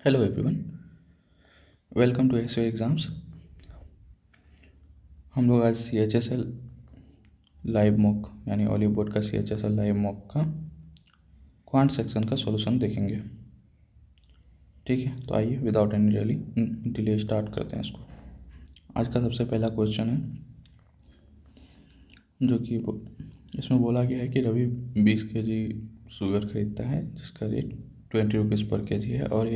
Hello everyone, welcome to SO exams. हम लोग आज CHSL लाइव मॉक यानी ऑलिव बोर्ड का CHSL लाइव मॉक का क्वांट सेक्शन का सॉल्यूशन देखेंगे। ठीक है, तो आइए विदाउट एनी डिले स्टार्ट करते हैं इसको। आज का सबसे पहला क्वेश्चन है जो कि इसमें बोला गया है कि रवि 20 kg शुगर खरीदता है जिसका रेट 20 रुपीज़ पर kg है, और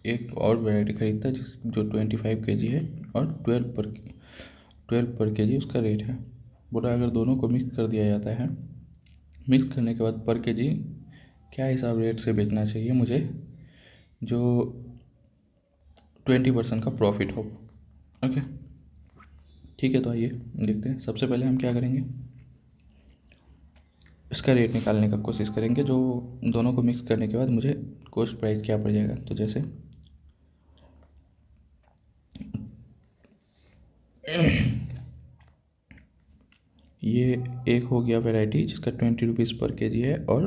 एक और वैरायटी खरीदता है जो 25 kg है और 12 पर kg उसका रेट है। बोला अगर दोनों को मिक्स कर दिया जाता है, मिक्स करने के बाद पर kg क्या हिसाब रेट से बेचना चाहिए मुझे जो 20% का प्रॉफिट हो। ओके, ठीक है, तो आइए देखते हैं। सबसे पहले हम क्या करेंगे, इसका रेट निकालने का कोशिश करेंगे जो दोनों को मिक्स करने के बाद मुझे कॉस्ट प्राइस क्या पड़ जाएगा। तो जैसे ये एक हो गया वैरायटी जिसका 20 रुपीज़ पर kg है और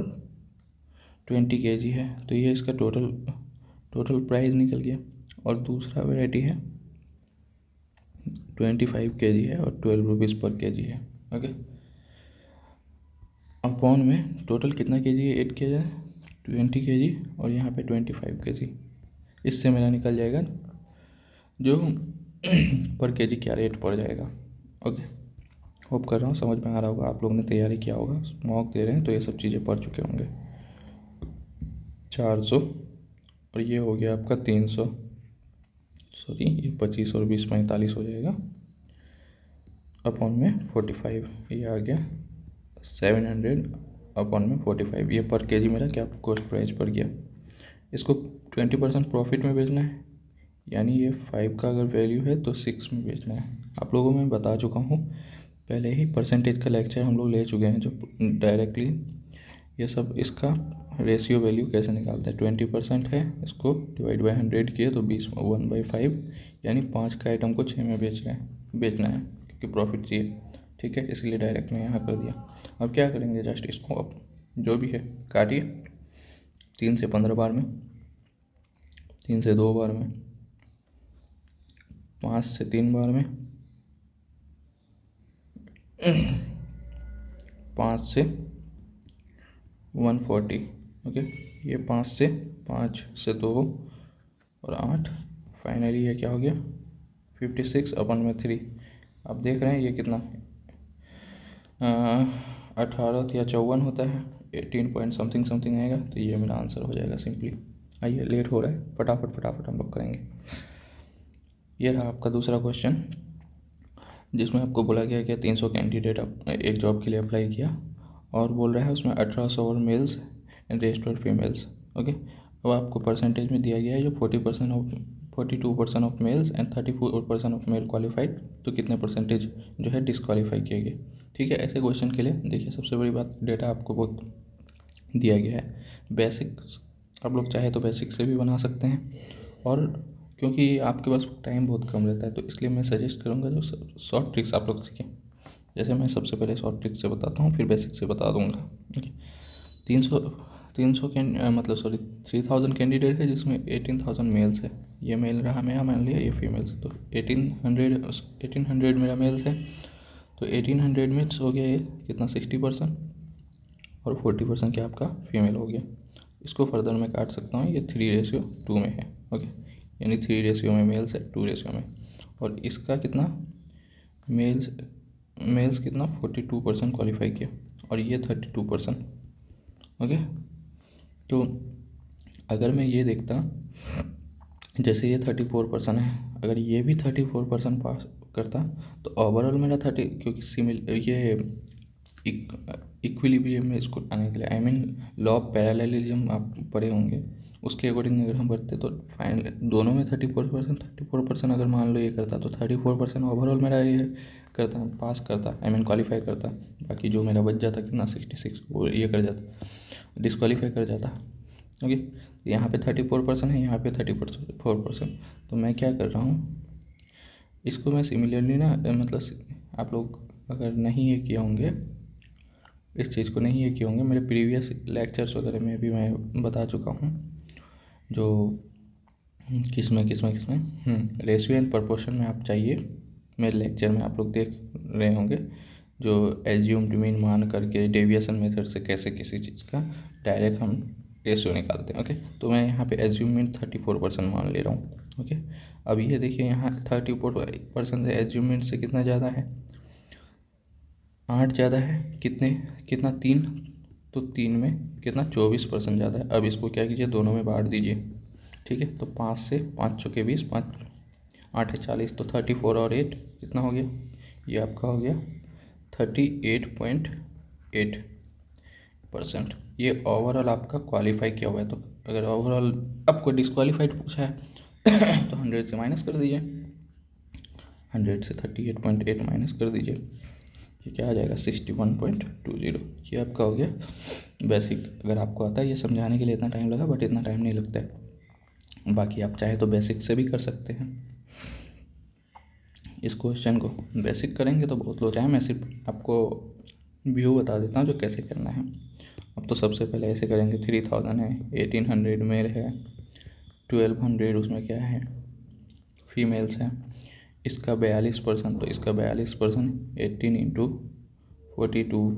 20 kg है, तो ये इसका टोटल प्राइस निकल गया। और दूसरा वैरायटी है 25 kg है और 12 रुपीज़ पर kg है। ओके, अपॉन में टोटल कितना kg ऐड किया जाए, 20 kg और यहाँ पे 25 kg। इससे मेरा निकल जाएगा जो पर kg क्या रेट पड़ जाएगा। ओके, होप कर रहा हूँ समझ में आ रहा होगा, आप लोगों ने तैयारी किया होगा, मॉक दे रहे हैं तो ये सब चीज़ें पढ़ चुके होंगे। 400 और ये हो गया आपका 300, सॉरी ये 25 और 20 45 हो जाएगा, अपॉन में 45 ये आ गया 700 अपॉन में 45। ये पर kg मेरा क्या कॉस्ट प्राइस पड़ गया। इसको 20% प्रॉफिट में बेचना है, यानी ये 5 का अगर वैल्यू है तो 6 में बेचना है। आप लोगों में बता चुका हूँ पहले ही, परसेंटेज का लेक्चर हम लोग ले चुके हैं जो डायरेक्टली ये सब इसका रेशियो वैल्यू कैसे निकालते हैं। 20% है, इसको डिवाइड बाय 100 किए तो 20 1/5, यानी 5 का आइटम को 6 में बेचना है क्योंकि प्रॉफिट चाहिए। ठीक है, इसलिए डायरेक्ट मैं यहाँ कर दिया। अब क्या करेंगे, जस्ट इसको अब जो भी है काटिए, 3 से 15 बार में, 3 से 2 बार में, 5 से 3 बार में, 5 से 140। ओके, ये 5 से 2 और 8, फाइनली ये क्या हो गया 56 अपन में 3। आप देख रहे हैं ये कितना 18 या 54 होता है, 18 पॉइंट समथिंग समथिंग आएगा, तो ये मेरा आंसर हो जाएगा सिंपली। आइए, लेट हो रहा है, फटाफट हम लोग करेंगे। ये रहा आपका दूसरा क्वेश्चन जिसमें आपको बोला गया कि 300 कैंडिडेट एक जॉब के लिए अप्लाई किया और बोल रहा है उसमें 1800 और मेल्स एंड रेस्ट और फीमेल्स। ओके, अब आपको परसेंटेज में दिया गया है जो 42% of males and 34% of male qualified, तो कितने परसेंटेज जो है डिसक्वालीफाई किए गए। ठीक है, ऐसे क्वेश्चन के लिए देखिए सबसे बड़ी बात, डेटा आपको बहुत दिया गया है। बेसिक आप लोग चाहे तो बेसिक से भी बना सकते हैं, और क्योंकि आपके पास टाइम बहुत कम रहता है तो इसलिए मैं सजेस्ट करूँगा जो शॉर्ट ट्रिक्स आप लोग सीखें। जैसे मैं सबसे पहले शॉर्ट ट्रिक से बताता हूँ, फिर बेसिक से बता दूँगा। ओके, 300 300 मतलब सॉरी 3000 कैंडिडेट है जिसमें 18,000 मेल्स है। ये मेल रहा मेरा, मान लिया ये फीमेल्स, तो 1800 मेरा मेल्स है, तो 1800 में हो गया ये कितना 60%, और 40% क्या आपका फीमेल हो गया। इसको फर्दर मैं काट सकता हूँ, ये 3:2 में है। ओके, यानी 3 में मेल्स है, 2 में, और इसका कितना मेल्स कितना 42% क्वालिफाई किया और ये 32%। ओके, तो अगर मैं ये देखता, जैसे ये 34% है, अगर ये भी 34% पास करता तो ओवरऑल मेरा 30, क्योंकि ये इक्विलिब्रियम में इसको आने के लिए, I mean law of parallelism आप पढ़े होंगे, उसके अकॉर्डिंग अगर हम बढ़ते तो फाइनल दोनों में 34% अगर मान लो ये करता तो 34% ओवरऑल मेरा ये करता, पास करता, आई मीन क्वालिफाई करता। बाकी जो मेरा बच जाता कितना 66 वो ये कर जाता, डिसक्वालीफाई कर जाता। ओके, यहाँ पे 34% है, यहाँ पे 34%, तो मैं क्या कर रहा हूँ, इसको मैं सिमिलरली ना, मतलब आप लोग अगर नहीं ये किए होंगे, इस चीज़ को नहीं ये किए होंगे, मेरे प्रीवियस लेक्चर्स वगैरह में भी मैं बता चुका हूँ, जो किस में रेशियो एंड प्रोपोर्शन में आप चाहिए। मेरे लेक्चर में आप लोग देख रहे होंगे जो एज्यूम्ड मीन मान करके डेविएशन मेथड से कैसे किसी चीज़ का डायरेक्ट हम रेशियो निकालते हैं। ओके, तो मैं यहाँ पे एज्यूम मीन 34% मान ले रहा हूँ। ओके, अब ये देखिए यहाँ 34% से एज्यूम मीन से कितना ज़्यादा है, 8 ज़्यादा है। कितना 3, तो 3 में कितना 24% ज़्यादा है। अब इसको क्या कीजिए, दोनों में बांट दीजिए। ठीक है, तो 5 से 5 चौके 20, 5 8 है 40, तो 34 और 8 कितना हो गया, ये आपका हो गया 38.8%। ये ओवरऑल आपका क्वालिफाई किया हुआ है। तो अगर ओवरऑल आपको डिस्क्वालीफाइड पूछा है तो 100 से माइनस कर दीजिए, 100 से 38.8 माइनस कर दीजिए, ये क्या आ जाएगा 61.20। ये आपका हो गया बेसिक। अगर आपको आता है, ये समझाने के लिए इतना टाइम लगा बट इतना टाइम नहीं लगता है। बाकी आप चाहे तो बेसिक से भी कर सकते हैं। इस क्वेश्चन को बेसिक करेंगे तो बहुत लोग, चाहे मैं सिर्फ आपको व्यू बता देता हूँ जो कैसे करना है। अब तो सबसे पहले ऐसे करेंगे, 3000 है, 1800 मेल है, 1200 उसमें क्या है फीमेल्स है, इसका 42%, तो इसका 42% 18 इंटू 42,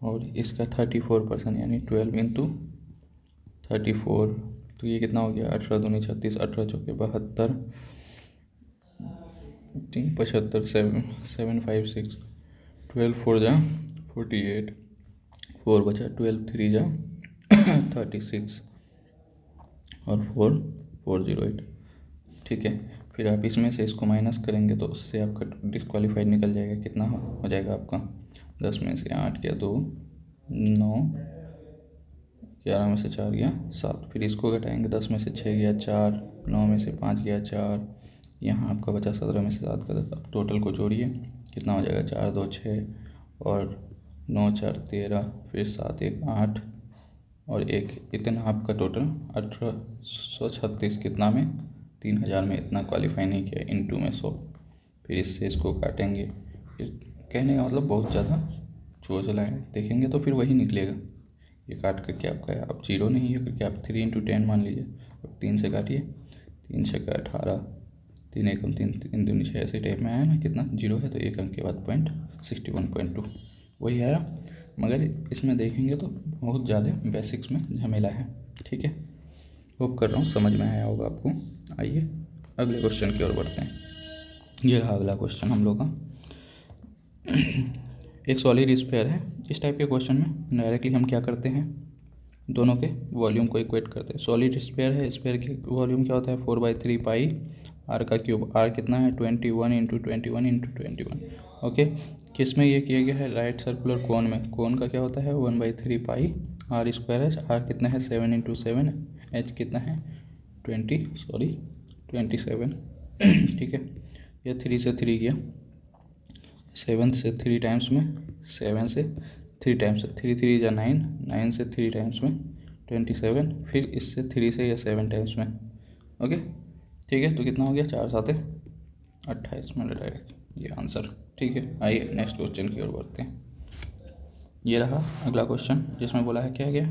और इसका 34% यानी 12 इंटू 34, तो ये कितना हो गया 18 दूनी 36, 18 चौके 72, 3 75, 756, 12 4 जा 48, 4 बचा, 12 3 जा 36 और 4 408। ठीक है, फिर आप इसमें से इसको माइनस करेंगे तो उससे आपका डिस्क्वालीफाइड निकल जाएगा। कितना हो जाएगा आपका, 10 में से 8 गया 2, 9, 11 में से 4 गया 7, फिर इसको घटाएंगे, 10 में से 6 गया 4, 9 में से 5 गया 4, यहाँ आपका बचा 17 में से 7 का 10। अब टोटल को जोड़िए, कितना हो जाएगा 4 2 6 और 9 4 13, फिर 7 1 8 और 1, इतना आपका टोटल 1836 कितना में 3000 में इतना क्वालिफाई नहीं किया, इनटू में 100। फिर इससे इसको काटेंगे, फिर कहने का मतलब बहुत ज़्यादा चोचला है, देखेंगे तो फिर वही निकलेगा। ये काट करके आपका अब 0 नहीं है करके आप 3 इंटू 10 मान लीजिए। अब 3 से काटिए, 3 6 का 18, 3 एकम 3 3 दूनी 6, ऐसे टाइप में आया ना, कितना 0 है तो एक अंक के बाद 61.2 वही आया। मगर इसमें देखेंगे तो बहुत ज़्यादा बेसिक्स में झमेला है। ठीक है, होप कर रहा हूँ समझ में आया होगा आपको। आइए अगले क्वेश्चन की ओर बढ़ते हैं। ये रहा अगला क्वेश्चन हम लोग का। एक सॉलिड स्फीयर है। इस टाइप के क्वेश्चन में डायरेक्टली हम क्या करते हैं, दोनों के वॉल्यूम को इक्वेट करते हैं। सॉलिड स्फीयर है, स्फीयर की वॉल्यूम क्या होता है 4/3 पाई आर का क्यूब। आर कितना है 21 इंटू 21 इंटू 21। ओके, किस में ये किया गया है, राइट सर्कुलर कोन में। कोन का क्या होता है 1/3 पाई आर स्क्वायर है। आर कितना है 7 इंटू 7, एच कितना है 27। ठीक है, ये 3 से 3 गया, 7 से 3 टाइम्स में, 7 से 3 टाइम्स, 3 3 या 9, 9 से 3 टाइम्स में 27, फिर इससे 3 से या 7 टाइम्स में। ओके, ठीक है, तो कितना हो गया 4 7 28 मिनट डायरेक्ट ये आंसर। ठीक है, आइए नेक्स्ट क्वेश्चन की ओर बढ़ते हैं। ये रहा अगला क्वेश्चन जिसमें बोला है क्या गया,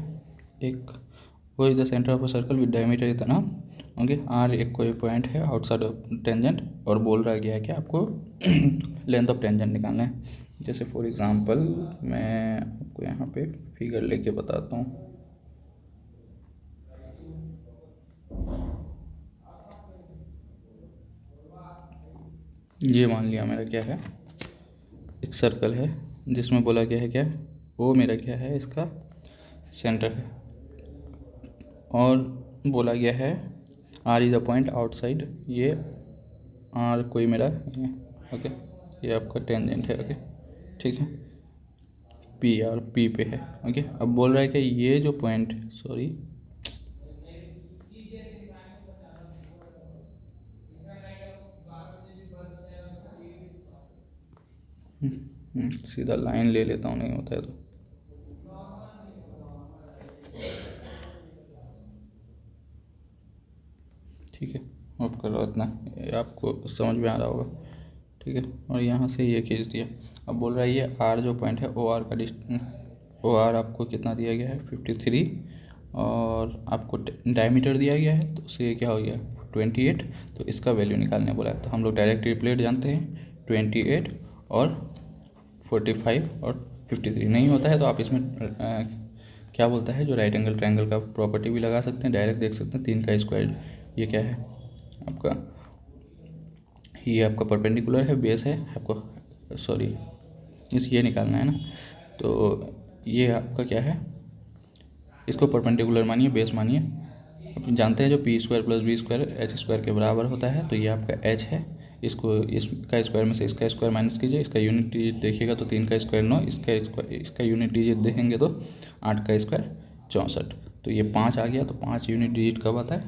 एक वो is the centre of a circle with diameter इतना। ओके, आर एक कोई पॉइंट है आउटसाइड ऑफ टेंजेंट, और बोल रहा गया है कि आपको लेंथ ऑफ टेंजेंट निकालना है। जैसे फॉर एग्जांपल मैं आपको यहाँ पे फिगर लेके बताता हूँ। ये मान लिया मेरा क्या है, एक सर्कल है जिसमें बोला गया है क्या, वो मेरा क्या है इसका सेंटर है, और बोला गया है R is a point outside, ये आर कोई मेरा ये, ओके, ये आपका टेंजेंट है। ओके, ठीक है, पी आर पी पे है। ओके, अब बोल रहा है कि ये जो पॉइंट, सॉरी सीधा लाइन ले लेता हूँ, नहीं होता है तो ठीक है, होप कर रहा हूँ इतना ये आपको समझ में आ रहा होगा। ठीक है, और यहाँ से ये खींच दिया। अब बोल रहा है ये आर जो पॉइंट है ओ आर का ओ आर आपको कितना दिया गया है 53, और आपको डायमीटर दिया गया है, तो उससे क्या हो गया 28, तो इसका वैल्यू निकालने बोला है। तो हम लोग डायरेक्ट रिप्लेट जानते हैं 28 और 45 और 53 नहीं होता है तो आप इसमें क्या बोलता है जो राइट एंगल ट्रायंगल का प्रॉपर्टी भी लगा सकते हैं, डायरेक्ट देख सकते हैं 3 का स्क्वायर। ये क्या है आपका, ये आपका परपेंडिकुलर है, बेस है आपको, सॉरी ये निकालना है ना, तो ये आपका क्या है, इसको परपेंडिकुलर मानिए, बेस मानिए। आप जानते हैं जो P square plus B square H square के बराबर होता है, तो ये आपका एच है। इसको इसका स्क्वायर में से इसका स्क्वायर माइनस कीजिए, इसका यूनिट डिजिट देखिएगा तो 3 का स्क्वायर 9, इसका यूनिट डिजिट देखेंगे तो 8 का स्क्वायर 64। तो ये 5 आ गया। तो 5 यूनिट डिजिट कब आता है,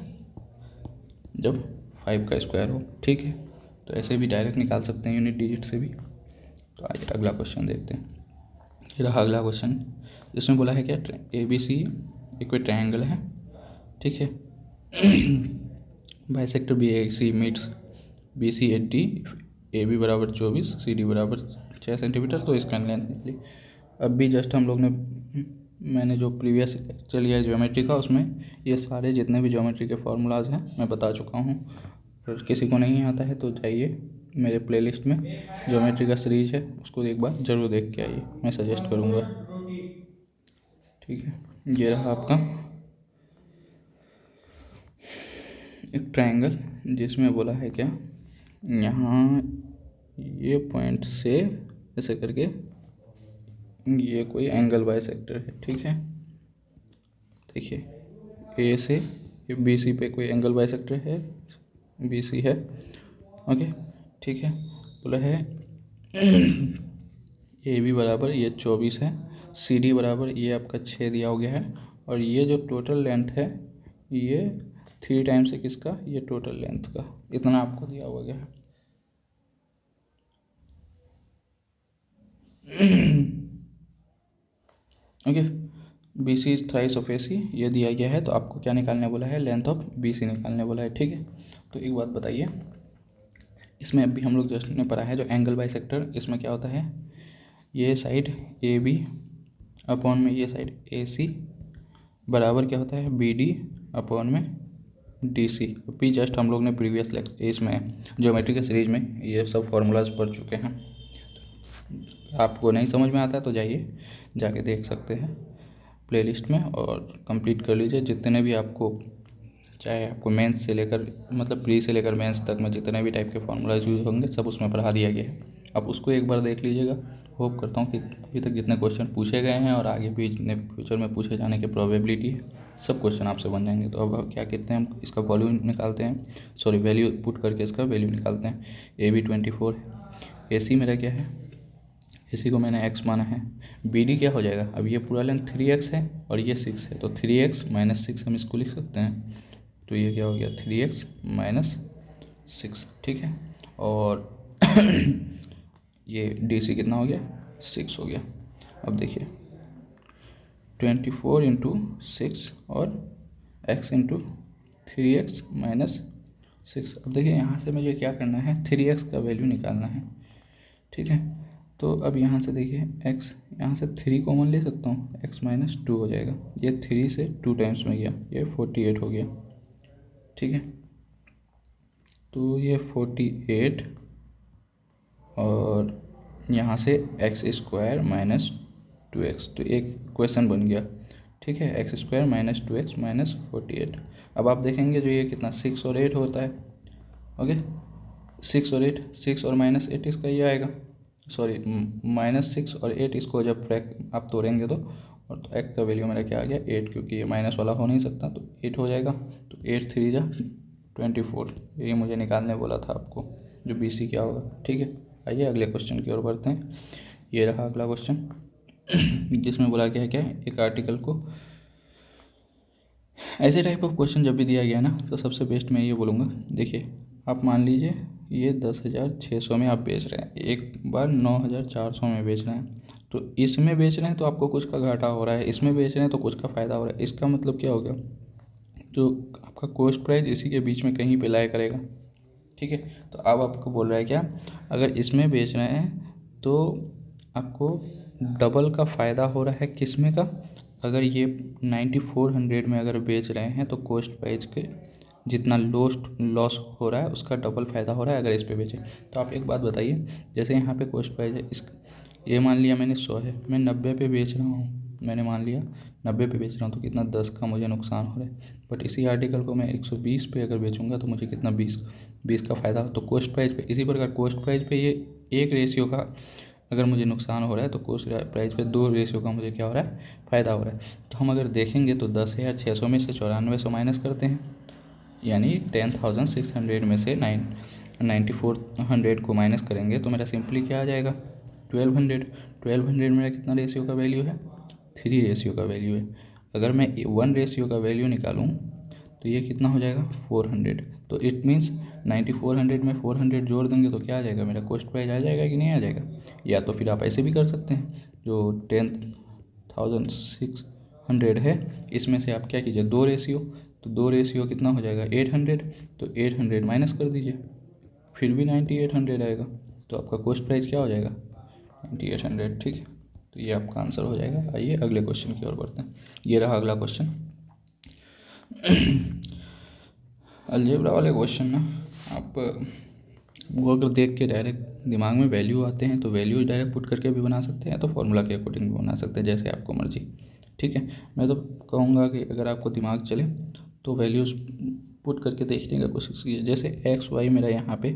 जब 5 का स्क्वायर हो। ठीक है, तो ऐसे भी डायरेक्ट निकाल सकते हैं यूनिट डिजिट से भी। तो आइए अगला क्वेश्चन देखते हैं। ये रहा अगला क्वेश्चन, जिसमें बोला है क्या, ABC एक कोई ट्रायंगल है, ठीक है। Bisector BAC meets BC 80, AB बराबर 24, CD बराबर 6 सेंटीमीटर। तो इसका लेंथ निकली। अब भी जस्ट हम लोग ने, मैंने जो प्रीवियस लेक्चर लिया है ज्योमेट्री का, उसमें ये सारे जितने भी ज्योमेट्री के फार्मूलाज हैं मैं बता चुका हूँ। अगर किसी को नहीं आता है तो जाइए मेरे प्लेलिस्ट में ज्योमेट्री का सीरीज है, उसको एक बार ज़रूर देख के आइए, मैं सजेस्ट करूँगा। ठीक है, ये रहा आपका एक ट्रायंगल, जिसमें बोला है क्या, यहाँ ये पॉइंट से ऐसे करके ये कोई एंगल बाइसेक्टर है। ठीक है, देखिए ए से ये BC पे कोई एंगल बाइसेक्टर है, BC है। ओके, ठीक है, बोला है AB बराबर ये 24 है, CD बराबर ये आपका 6 दिया हो गया है, और ये जो टोटल लेंथ है ये 3 टाइम्स है किसका, ये टोटल लेंथ का, इतना आपको दिया हुआ गया है। Okay, BC is thrice of AC ये दिया गया है, तो आपको क्या निकालने बोला है, लेंथ ऑफ BC निकालने बोला है। ठीक है, तो एक बात बताइए, इसमें अभी हम लोग जस्ट ने पढ़ा है जो एंगल बाइसेक्टर, इसमें क्या होता है, ये साइड AB अपॉन में ये साइड AC बराबर क्या होता है BD अपॉन में DC। अभी जस्ट हम लोग ने प्रीवियस इसमें ज्योमेट्री के सीरीज में ये सब फार्मूलाज पढ़ चुके हैं। आपको नहीं समझ में आता है तो जाइए जाके देख सकते हैं प्लेलिस्ट में और कंप्लीट कर लीजिए जितने भी आपको, चाहे आपको मेंस से लेकर मतलब प्री से लेकर मेंस तक में जितने भी टाइप के फार्मूलाज यूज होंगे सब उसमें पढ़ा दिया गया है। आप उसको एक बार देख लीजिएगा। होप करता हूँ कि अभी तक जितने क्वेश्चन पूछे गए हैं और आगे भी जितने फ्यूचर में पूछे जाने की प्रोबेबिलिटी है सब क्वेश्चन आपसे बन जाएंगे। तो अब क्या कहते हैं, हम इसका वॉल्यूम निकालते हैं, सॉरी वैल्यू पुट करके इसका वैल्यू निकालते हैं। AB 24 है, AC मेरा क्या है, AC को मैंने x माना है, BD क्या हो जाएगा, अब ये पूरा लेंथ 3x है और ये 6 है, तो 3x - 6 हम इसको लिख सकते हैं। तो ये क्या हो गया 3x - 6। ठीक है, और ये DC कितना हो गया 6 हो गया। अब देखिए 24 इंटू 6 और x इंटू 3x - 6। अब देखिए यहाँ से मुझे क्या करना है, 3x का वैल्यू निकालना है। ठीक है, तो अब यहाँ से देखिए x, यहाँ से 3 कॉमन ले सकता हूँ, x - 2 हो जाएगा। ये 3 से 2 टाइम्स में गया, ये 48 हो गया। ठीक है, तो ये 48 और यहाँ से x² - 2x, तो एक क्वेश्चन बन गया। ठीक है, x² - 2x - 48। अब आप देखेंगे जो ये कितना 6 और 8 होता है। ओके, 6 और 8, 6 और -8 इसका ये आएगा, सॉरी -6 और 8 इसको जब फ्रैक आप तोड़ेंगे तो, और तो x का वैल्यू मेरा क्या आ गया 8, क्योंकि ये माइनस वाला हो नहीं सकता तो 8 हो जाएगा। तो 8 3 जा 24, ये मुझे निकालने बोला था आपको, जो BC क्या होगा। ठीक है, आइए अगले क्वेश्चन की ओर बढ़ते हैं। ये रहा अगला क्वेश्चन जिसमें बोला गया है क्या, एक आर्टिकल को, ऐसे टाइप ऑफ क्वेश्चन जब भी दिया गया ना तो सबसे बेस्ट मैं ये बोलूँगा, देखिए आप मान लीजिए ये 10,600 में आप बेच रहे हैं, एक बार 9,400 में बेच रहे हैं, तो इसमें बेच रहे हैं तो आपको कुछ का घाटा हो रहा है, इसमें बेच रहे हैं तो कुछ का फ़ायदा हो रहा है। इसका मतलब क्या होगा, जो आपका कॉस्ट प्राइस इसी के बीच में कहीं पे लाया करेगा। ठीक है, तो अब आपको बोल रहा है क्या, अगर इसमें बेच रहे हैं तो आपको डबल का फ़ायदा हो रहा है, किस में का, अगर ये 9400 में अगर बेच रहे हैं तो कॉस्ट प्राइस के जितना लॉस हो रहा है उसका डबल फ़ायदा हो रहा है अगर इस पे बेचें। तो आप एक बात बताइए, जैसे यहाँ पे कॉस्ट प्राइस है, इस ये मान लिया मैंने 100 है, मैं 90 पे बेच रहा हूँ, मैंने मान लिया 90 पे बेच रहा हूँ, तो कितना 10 का मुझे नुकसान हो रहा है। बट इसी आर्टिकल को मैं 120 पे अगर बेचूंगा तो मुझे कितना 20 का फ़ायदा। तो कॉस्ट प्राइस पे इसी प्रकार कॉस्ट प्राइस पे ये एक रेशियो का अगर मुझे नुकसान हो रहा है तो कॉस्ट प्राइस पे 2 रेशियो का मुझे क्या हो रहा है, फ़ायदा हो रहा है। तो हम अगर देखेंगे तो 10,600 में से 9400 माइनस करते हैं, यानी 10,600 में से 9400 को माइनस करेंगे तो मेरा सिंपली क्या आ जाएगा, 1200 मेरा कितना रेशियो का वैल्यू है, 3 रेशियो का वैल्यू है। अगर मैं 1 रेशियो का वैल्यू निकालूं तो ये कितना हो जाएगा 400। तो इट मीन्स 9400 में 400 जोड़ देंगे तो क्या आ जाएगा, मेरा कॉस्ट प्राइस आ जाएगा कि नहीं आ जाएगा। या तो फिर आप ऐसे भी कर सकते हैं, जो 10,600 है इसमें से आप क्या कीजिए 2 रेशियो, तो 2 रेशियो कितना हो जाएगा 800, तो 800 माइनस कर दीजिए, फिर भी 9800 आएगा। तो आपका कॉस्ट प्राइस क्या हो जाएगा 9800। ठीक है, तो ये आपका आंसर हो जाएगा। आइए अगले क्वेश्चन की ओर बढ़ते हैं। ये रहा अगला क्वेश्चन। अलजेब्रा वाले क्वेश्चन ना आप वो अगर देख के डायरेक्ट दिमाग में वैल्यू आते हैं तो वैल्यू डायरेक्ट पुट करके भी बना सकते हैं, तो फॉर्मूला के अकॉर्डिंग भी बना सकते हैं, जैसे आपको मर्जी। ठीक है, मैं तो कहूँगा कि अगर आपको दिमाग चले तो वैल्यूज़ पुट करके देखने का कोशिश कीजिए। जैसे एक्स वाई मेरा यहाँ पे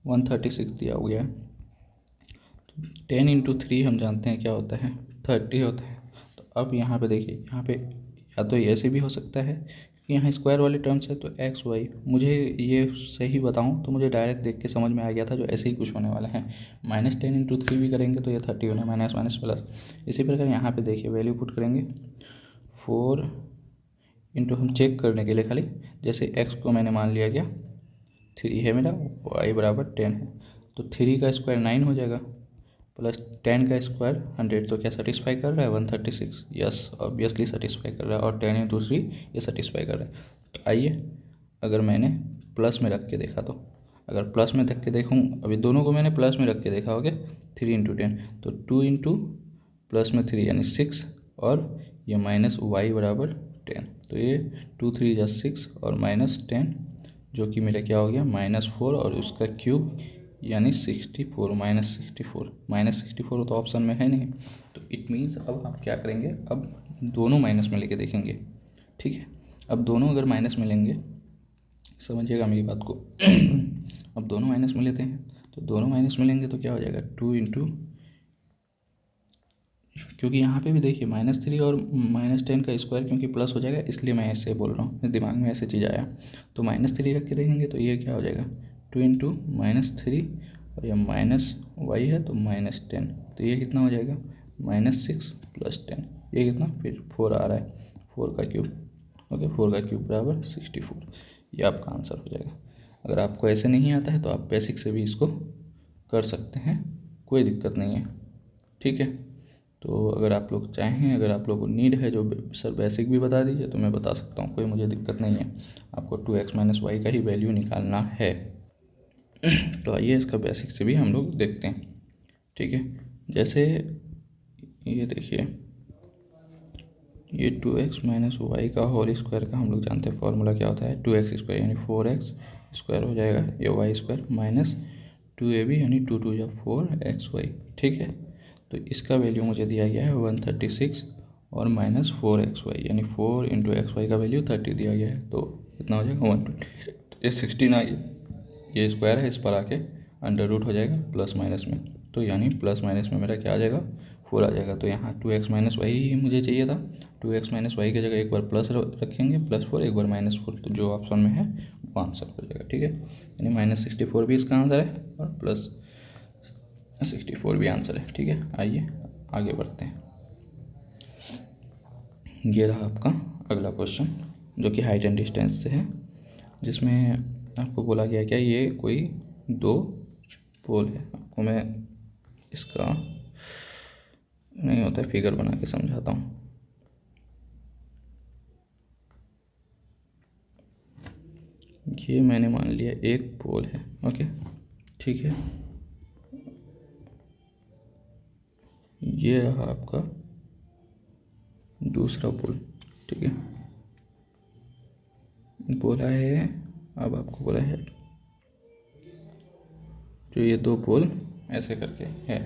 136 दिया हो गया है, 10 × 3 हम जानते हैं क्या होता है 30 होता है। तो अब यहाँ पे देखिए, यहाँ पे या तो ऐसे भी हो सकता है कि यहाँ स्क्वायर वाले टर्म्स है, तो एक्स वाई मुझे ये सही बताऊँ तो मुझे डायरेक्ट देख के समझ में आ गया था जो ऐसे ही कुछ होने वाला है। -10 × 3 भी करेंगे तो ये 30 होना, माइनस माइनस प्लस। इसी प्रकार यहाँ पे देखिए वैल्यू पुट करेंगे 4 इंटू, हम चेक करने के लिए खाली, जैसे एक्स को मैंने मान लिया क्या 3 है मेरा, वाई बराबर 10 है, तो 3 का स्क्वायर 9 हो जाएगा, प्लस 10 का स्क्वायर 100, तो क्या सेटिस्फाई कर रहा है 136, यस ऑब्वियसली सेटिस्फाई कर रहा है, और 10 × 3 ये सेटिस्फाई कर रहा है। तो आइए अगर मैंने प्लस में रख के देखा, तो अगर प्लस में रख के देखूँ, अभी दोनों को मैंने प्लस में रख के देखा हो गया, 3 × 10, तो 2 इंटू प्लस में 3 यानी 6, और ये माइनस वाई बराबर 10, तो ये 2 3 जा 6 और -10 जो कि मेरा क्या हो गया -4, और उसका क्यूब यानी 64, -64 तो ऑप्शन में है नहीं। तो इट मीन्स अब हम क्या करेंगे, अब दोनों माइनस में लेके देखेंगे। ठीक है, अब दोनों अगर माइनस में लेंगे, समझिएगा मेरी बात को। अब दोनों माइनस में लेते हैं, तो दोनों माइनस में लेंगे तो क्या हो जाएगा 2 इंटू, क्योंकि यहाँ पे भी देखिए -3 और -10 का स्क्वायर क्योंकि प्लस हो जाएगा, इसलिए मैं ऐसे बोल रहा हूँ, मेरे दिमाग में ऐसे चीज़ आया। तो -3 रख के देखेंगे तो ये क्या हो जाएगा 2 इंटू -3, और ये माइनस वाई है तो -10, तो ये कितना हो जाएगा -6 + 10, ये कितना फिर 4 आ रहा है, 4 का क्यूब। ओके, 4 का क्यूब बराबर 64, ये आपका आंसर हो जाएगा। अगर आपको ऐसे नहीं आता है तो आप बेसिक से भी इसको कर सकते हैं, कोई दिक्कत नहीं है। ठीक है, तो अगर आप लोग चाहें, अगर आप लोगों को नीड है जो सर बेसिक भी बता दीजिए तो मैं बता सकता हूँ, कोई मुझे दिक्कत नहीं है। आपको 2x - y का ही वैल्यू निकालना है। तो आइए इसका बेसिक से भी हम लोग देखते हैं। ठीक है, जैसे ये देखिए, ये 2x - y का होल स्क्वायर का हम लोग जानते हैं फॉर्मूला क्या होता है, 2x² यानी 4x² हो जाएगा, ये y² माइनस 2ab यानी 2 2 या 4xy। ठीक है, तो इसका वैल्यू मुझे दिया गया है 136 और -4xy, यानी 4 इंटू XY का वैल्यू 30 दिया गया है, तो कितना हो जाएगा 120। तो ये 16 आ गया, ये स्क्वायर है, इस पर आके अंडर रूट हो जाएगा प्लस माइनस में, तो यानी प्लस माइनस में मेरा क्या आ जाएगा 4 आ जाएगा। तो यहाँ 2x - y ही मुझे चाहिए था, 2x - y की जगह एक बार प्लस रखेंगे, +4 एक बार -4, तो जो ऑप्शन में है वो आंसर हो जाएगा। ठीक है, यानी -64 भी इसका आंसर है और +64 भी आंसर है। ठीक है, आइए आगे बढ़ते हैं। ये रहा आपका अगला क्वेश्चन जो कि हाइट एंड डिस्टेंस से है, जिसमें आपको बोला गया क्या ये कोई 2 पोल है। आपको मैं इसका नहीं होता है फिगर बना के समझाता हूँ। ये मैंने मान लिया एक पोल है, ओके ठीक है, ये रहा आपका दूसरा पोल। ठीक है, बोला है, अब आपको बोला है जो ये दो पोल ऐसे करके है,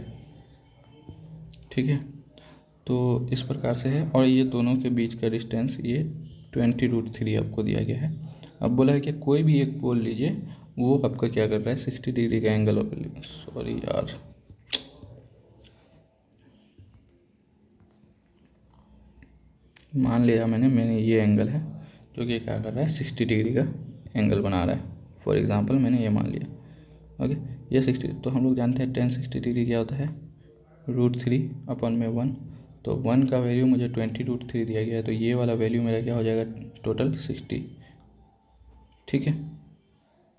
ठीक है। तो इस प्रकार से है, और ये दोनों के बीच का डिस्टेंस ये 20√3 आपको दिया गया है। अब बोला है कि कोई भी एक पोल लीजिए, वो आपका क्या कर रहा है 60 डिग्री का एंगल, सॉरी यार, मान लिया मैंने ये एंगल है जो कि क्या कर रहा है 60 डिग्री का एंगल बना रहा है। फॉर एग्जांपल मैंने ये मान लिया, ओके। ये 60, तो हम लोग जानते हैं tan 60 डिग्री क्या होता है, √3/1। तो 1 का वैल्यू मुझे 20√3 दिया गया है, तो ये वाला वैल्यू मेरा क्या हो जाएगा टोटल 60, ठीक है।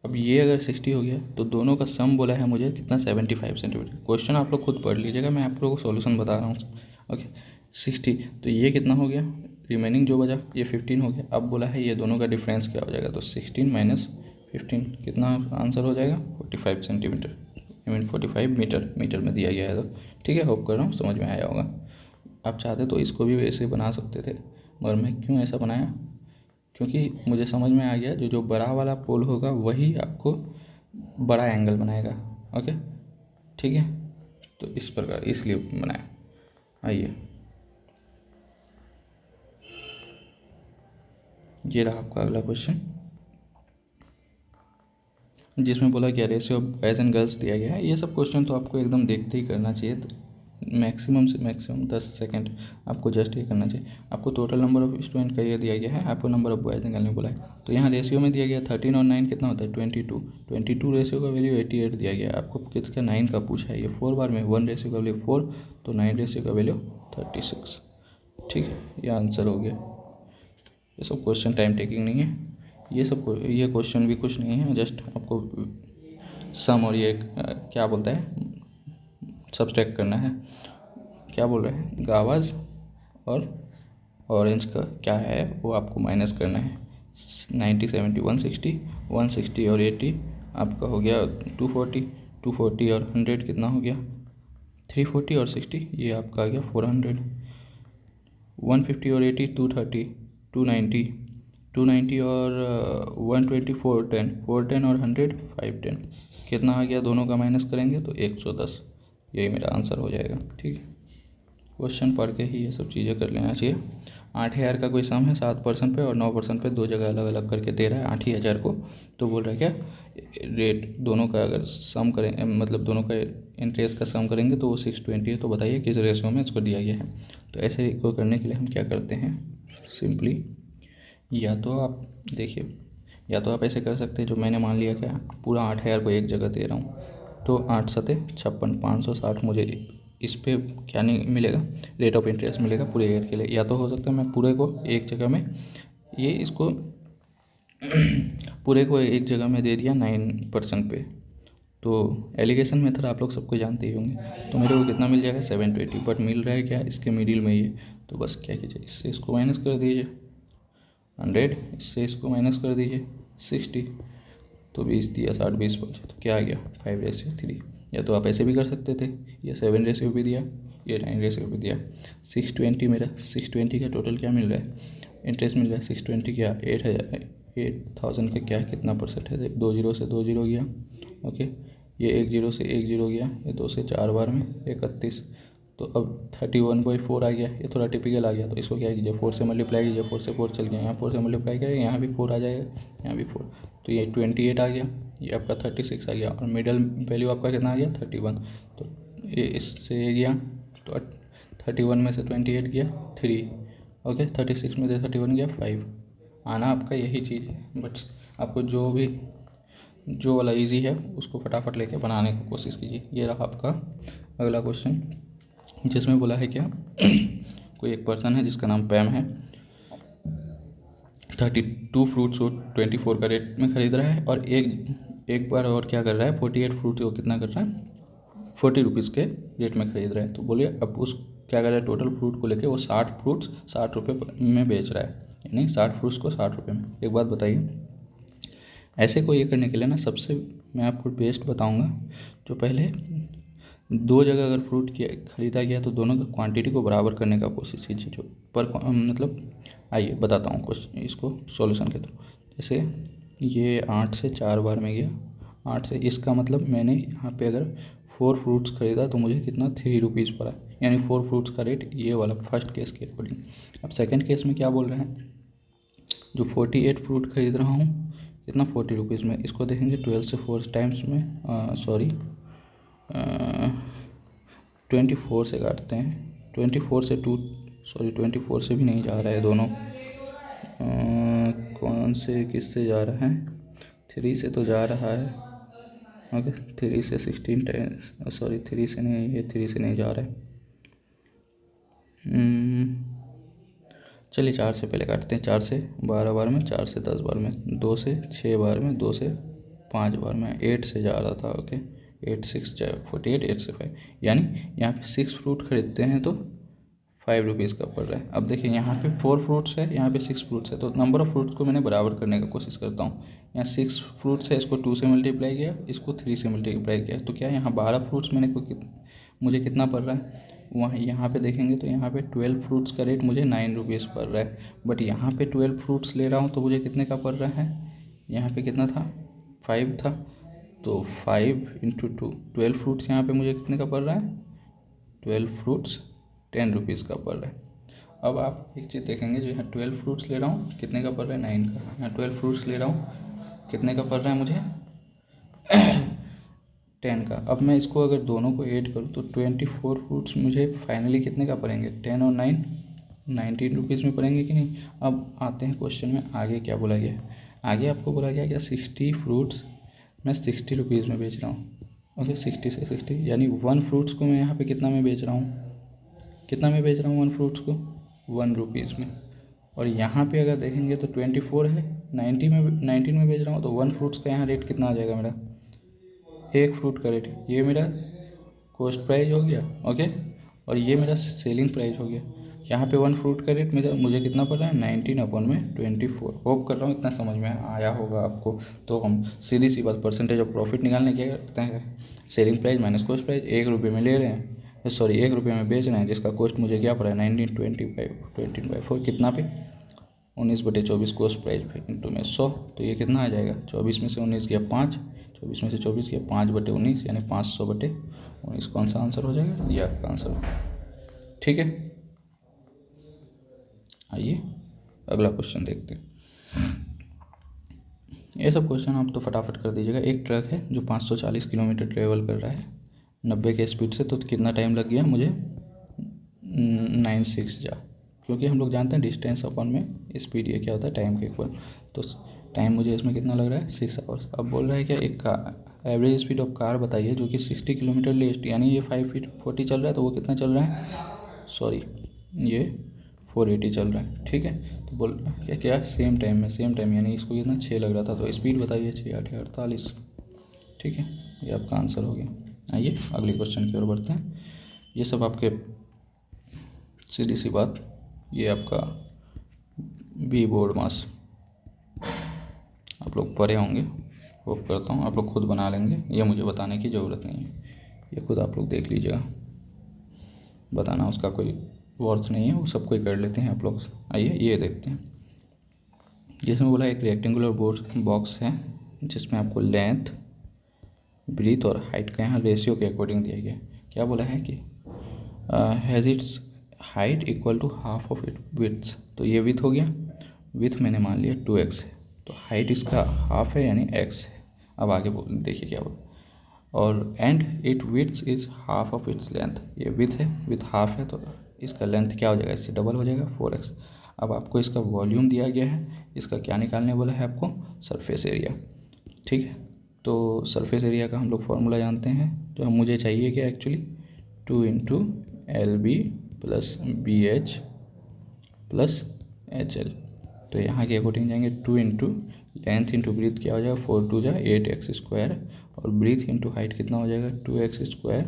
अब ये अगर 60 हो गया तो दोनों का सम बोला है मुझे कितना 75 सेंटीमीटर। क्वेश्चन आप लोग खुद पढ़ लीजिएगा, मैं आप लोगों को सॉल्यूशन बता रहा हूँ, ओके। 60, तो ये कितना हो गया, रिमेनिंग जो बचा ये 15 हो गया। अब बोला है ये दोनों का डिफरेंस क्या हो जाएगा, तो 16 - 15 कितना आंसर हो जाएगा 45 सेंटीमीटर, आई मीन 45 मीटर में दिया गया है। तो ठीक है, होप कर रहा हूँ समझ में आया होगा। आप चाहते तो इसको भी वैसे बना सकते थे, मगर मैं क्यों ऐसा बनाया, क्योंकि मुझे समझ में आ गया जो बड़ा वाला पोल होगा वही आपको बड़ा एंगल बनाएगा, ओके, ठीक है। तो इस प्रकार इसलिए बनाया। आइए, ये रहा आपका अगला क्वेश्चन, जिसमें बोला क्या ratio of boys and girls दिया गया है। ये सब क्वेश्चन तो आपको एकदम देखते ही करना चाहिए, तो मैक्सिमम से मैक्सिमम 10 सेकंड आपको जस्ट ये करना चाहिए। आपको टोटल नंबर ऑफ स्टूडेंट का ये दिया गया है, आपको number of boys and girl में बोला है। तो यहाँ रेशियो में दिया गया 13 और 9 कितना होता है 22 रेशियो का वैल्यू 88 दिया गया है। आपको किसका 9 का पूछा है, ये 4 बार में 1 रेशियो का वैल्यू 4, तो 9 रेशियो का वैल्यू 36, ठीक है। ये आंसर हो गया। ये सब क्वेश्चन टाइम टेकिंग नहीं है, ये क्वेश्चन भी कुछ नहीं है, जस्ट आपको सम और ये क्या बोलता है सब्सट्रैक्ट करना है। क्या बोल रहे हैं, गावाज और ऑरेंज का क्या है वो आपको माइनस करना है। 90, 70, 160 और 80 आपका हो गया 240 और 100 कितना हो गया 340 और 60 ये आपका आ गया 400। 150 और 80 230, 290 और 120 410 और 100 510 कितना आ गया, दोनों का माइनस करेंगे तो 110, यही मेरा आंसर हो जाएगा, ठीक है। क्वेश्चन पढ़ के ही ये सब चीज़ें कर लेना चाहिए। 8,000 का कोई सम है 7% पे और 9% पे, दो जगह अलग अलग करके दे रहा है 8,000 को। तो बोल रहा है क्या रेट दोनों का अगर सम करें, मतलब दोनों का इंटरेस्ट का सम करेंगे तो वो 620 है। तो बताइए किस रेशियो में इसको दिया गया है। तो ऐसे को करने के लिए हम क्या करते हैं, सिंपली या तो आप देखिए, या तो आप ऐसे कर सकते हैं जो मैंने मान लिया क्या पूरा 8,000 को एक जगह दे रहा हूँ, तो 8 सते 56, 560 मुझे इस पे क्या नहीं मिलेगा, रेट ऑफ इंटरेस्ट मिलेगा पूरे ईयर के लिए। या तो हो सकता है मैं पूरे को एक जगह में ये इसको पूरे को एक जगह में दे दिया 9% पे। तो एलिगेशन मेथड आप लोग सबको जानते ही होंगे। तो मेरे को कितना मिल जाएगा 720, बट मिल रहा है क्या इसके मिडिल में ये। तो बस क्या कीजिए, इससे इसको माइनस कर दीजिए 100, इससे इसको माइनस कर दीजिए 60, तो 20 दिया 60 20 बचे, तो क्या आ गया 5:3। या तो आप ऐसे भी कर सकते थे, ये 7 रेशियो भी दिया, ये 9 रेशियो भी दिया। 620 मेरा 620 का टोटल क्या मिल रहा है, इंटरेस्ट मिल रहा है 620 क्या 8,000 का क्या कितना परसेंट है, 2 जीरो से 2 जीरो गया, ओके। ये 1 जीरो से 1 जीरो गया, ये 2 से 4 बार में 31। तो अब 31/4 आ गया, ये थोड़ा टिपिकल आ गया। तो इसको क्या कीजिए 4 से मल्टीप्लाई कीजिए, 4 से 4 चल गया, यहाँ 4 से मल्टीप्लाई करेंगे यहाँ भी 4 आ जाएगा, यहाँ भी 4, तो ये 28 आ गया, ये आपका 36 आ गया, और मिडल वैल्यू आपका कितना आ गया 31। तो ये इससे ये गया, तो 31 में से 28 गया 3, ओके। 36 में से 31 गया 5। आना आपका यही चीज़ है, बट आपको जो वाला इजी है उसको फटाफट लेके बनाने की कोशिश कीजिए। ये रहा आपका अगला क्वेश्चन, जिसमें बोला है क्या कोई एक पर्सन है जिसका नाम पैम है, 32 फ्रूट्स को 24 का रेट में ख़रीद रहा है, और एक बार और क्या कर रहा है 48 फ्रूट को कितना कर रहा है 40 रुपीज़ के रेट में ख़रीद रहा है। तो बोलिए अब उस क्या कर रहा है टोटल फ्रूट को लेके वो 60 फ्रूट्स 60 रुपये में बेच रहा है, यानी 60 फ्रूट्स को 60 रुपये में। एक बात बताइए, ऐसे को ये करने के लिए ना सबसे मैं आपको बेस्ट बताऊंगा, जो पहले दो जगह अगर फ्रूट ख़रीदा गया तो दोनों का क्वांटिटी को बराबर करने का कोशिश कीजिए, जो पर मतलब आइए बताता हूँ क्वेश्चन इसको सॉल्यूशन के थ्रू। जैसे ये 8 से 4 बार में गया, 8 से, इसका मतलब मैंने यहाँ पे अगर 4 फ्रूट्स खरीदा तो मुझे कितना 3 रुपीज़ पड़ा, यानी 4 फ्रूट्स का रेट ये वाला फर्स्ट केस के अकॉर्डिंग। अब सेकंड केस में क्या बोल रहे हैं, जो 48 फ्रूट खरीद रहा हूँ कितना 40 रुपीज़ में, इसको देखेंगे 12 से 4 टाइम्स में, सॉरी 24 से काटते हैं, 24 से 2, सॉरी 24 से भी नहीं जा रहा है दोनों, कौन से किससे जा रहा है, 3 से तो जा रहा है, ओके 3 से 16 टाइम, सॉरी 3 से नहीं, ये 3 से नहीं जा रहा है। चलिए 4 से पहले काटते हैं, 4 से 12 बार में, 4 से 10 बार में, 2 से 6 बार में, 2 से 5 बार में, 8 से जा रहा था, ओके 8 6 48, 8 से 5, यानी यहाँ पे 6 फ्रूट खरीदते हैं तो 5 रुपीज़ का पड़ रहा है। अब देखिए यहाँ पे 4 फ्रूट्स है, यहाँ पे 6 फ्रूट्स है, तो नंबर ऑफ़ फ्रूट्स को मैंने बराबर करने का कोशिश करता हूँ। यहाँ 6 फ्रूट्स है, इसको 2 से मल्टीप्लाई किया, इसको 3 से मल्टीप्लाई किया, तो क्या यहाँ 12 फ्रूट्स मुझे कितना पड़ रहा है, वहाँ यहाँ पे देखेंगे तो यहाँ पे 12 फ्रूट्स का रेट मुझे 9 रुपीज़ पड़ रहा है, बट यहाँ पे 12 फ्रूट्स ले रहा हूँ तो मुझे कितने का पड़ रहा है, यहाँ पे कितना था 5 था, तो 5 इंटू 2, 12 फ्रूट्स यहाँ पे मुझे कितने का पड़ रहा है, 12 फ्रूट्स 10 रुपीज़ का पड़ रहा है। अब आप एक चीज़ देखेंगे, जो यहाँ 12 फ्रूट्स ले रहा हूँ कितने का पड़ रहा है 9 का, यहाँ 12 फ्रूट्स ले रहा हूँ कितने का पड़ रहा है मुझे 10 का। अब मैं इसको अगर दोनों को ऐड करूँ तो 24 फ्रूट्स मुझे फाइनली कितने का पड़ेंगे, 10 और 9 19 रुपीज़ में पड़ेंगे कि नहीं। अब आते हैं क्वेश्चन में आगे क्या बोला गया है, आगे आपको बोला गया क्या 60 फ्रूट्स मैं 60 रुपीज़ में बेच रहा हूँ, ओके 60 से 60, यानी 1 फ्रूट्स को मैं यहाँ पे कितना में बेच रहा हूँ, कितना में बेच रहा हूँ 1 फ्रूट्स को 1 रुपीज़ में। और यहाँ पे अगर देखेंगे तो 24 है, 19 में बेच रहा हूँ, तो 1 फ्रूट्स का यहाँ रेट कितना आ जाएगा मेरा, 1 फ्रूट का रेट, ये मेरा कॉस्ट प्राइस हो गया, ओके, और ये मेरा सेलिंग प्राइस हो गया। यहाँ पे 1 फ्रूट का रेट मुझे कितना पड़ रहा है 19/24। होप कर रहा हूँ इतना समझ में आया होगा आपको। तो हम सीधी सी बात परसेंटेज ऑफ प्रॉफिट निकालने क्या करते हैं, selling price minus cost price, 1 रुपये में ले रहे हैं, सॉरी 1 रुपये में बेच रहे हैं, जिसका कॉस्ट मुझे क्या पड़ा है 19/4 कितना पे 19/24 कॉस्ट प्राइस पे इंटू में 100, तो ये कितना आ जाएगा 24 में से 19 गया 5, 24 में से 24 गया 5/19, यानी 500/19 कौन सा आंसर हो जाएगा, ये आपका आंसर। ठीक है, आइए अगला क्वेश्चन देखते हैं। ये सब क्वेश्चन आप तो फटाफट कर दीजिएगा। एक ट्रक है जो 540 किलोमीटर ट्रेवल कर रहा है 90 के स्पीड से, तो कितना टाइम लग गया मुझे 96 जा, क्योंकि हम लोग जानते हैं डिस्टेंस अपन में स्पीड ये क्या होता है टाइम के इक्वल, तो टाइम मुझे इसमें कितना लग रहा है 6 आवर्स। अब बोल रहा है क्या एक एवरेज स्पीड ऑफ कार बताइए जो कि 60 किलोमीटर लेस्ट, यानी ये 540 चल रहा है तो वो कितना चल रहा है, सॉरी ये 480 चल रहा है। ठीक है, तो बोल क्या क्या सेम टाइम यानी इसको कितना 6 लग रहा था, तो स्पीड बताइए 6 8 48। ठीक है, ये आपका आंसर हो गया। आइए अगले क्वेश्चन की ओर बढ़ते हैं। ये सब आपके सीधी सी बात, ये आपका बी बोर्ड मास आप लोग पढ़े होंगे, होप करता हूँ आप लोग खुद बना लेंगे, ये मुझे बताने की ज़रूरत नहीं है, ये खुद आप लोग देख लीजिएगा, बताना उसका कोई वर्थ नहीं है, वो सब कोई कर लेते हैं आप लोग। आइए ये देखते हैं, जिसमें बोला एक रेक्टेंगुलर बोर्ड बॉक्स है जिसमें आपको लेंथ ब्रीथ और हाइट का यहाँ रेशियो के अकॉर्डिंग दिया गया। क्या बोला है कि has its height equal to half of it width, तो ये विथ हो गया, विथ मैंने मान लिया 2x है, तो हाइट इसका हाफ है यानी x है। अब आगे देखिए क्या बोला, और and it width is half of its length, ये विथ है, विथ हाफ है तो इसका लेंथ क्या हो जाएगा, इससे डबल हो जाएगा 4x। अब आपको इसका वॉल्यूम दिया गया है, इसका क्या निकालने वाला है आपको, सरफेस एरिया। ठीक है, तो सरफेस एरिया का हम लोग फॉर्मूला जानते हैं, तो मुझे चाहिए क्या एक्चुअली 2 × LB + BH + HL, तो यहाँ के अकॉर्डिंग जाएंगे 2 × लेंथ इंटू ब्रीथ क्या हो जाएगा 4 2 8x², और ब्रीथ इंटू हाइट कितना हो जाएगा 2x²,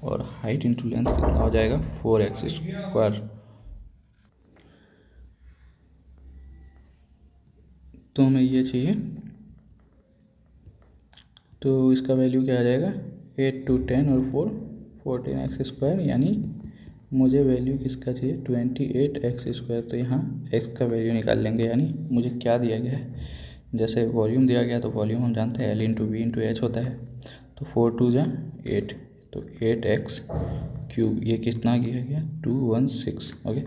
और हाइट इंटू लेंथ कितना हो जाएगा 4x²। तो हमें ये चाहिए, तो इसका वैल्यू क्या आ जाएगा 8 2 10 और 4 14x², यानी मुझे वैल्यू किसका चाहिए 28x², तो यहाँ x का वैल्यू निकाल लेंगे, यानी मुझे क्या दिया गया है जैसे वॉल्यूम दिया गया तो वॉल्यूम हम जानते हैं L into B into H होता है, तो 4 2 जा 8, तो 8x क्यूब, ये कितना किया गया 216। ओके,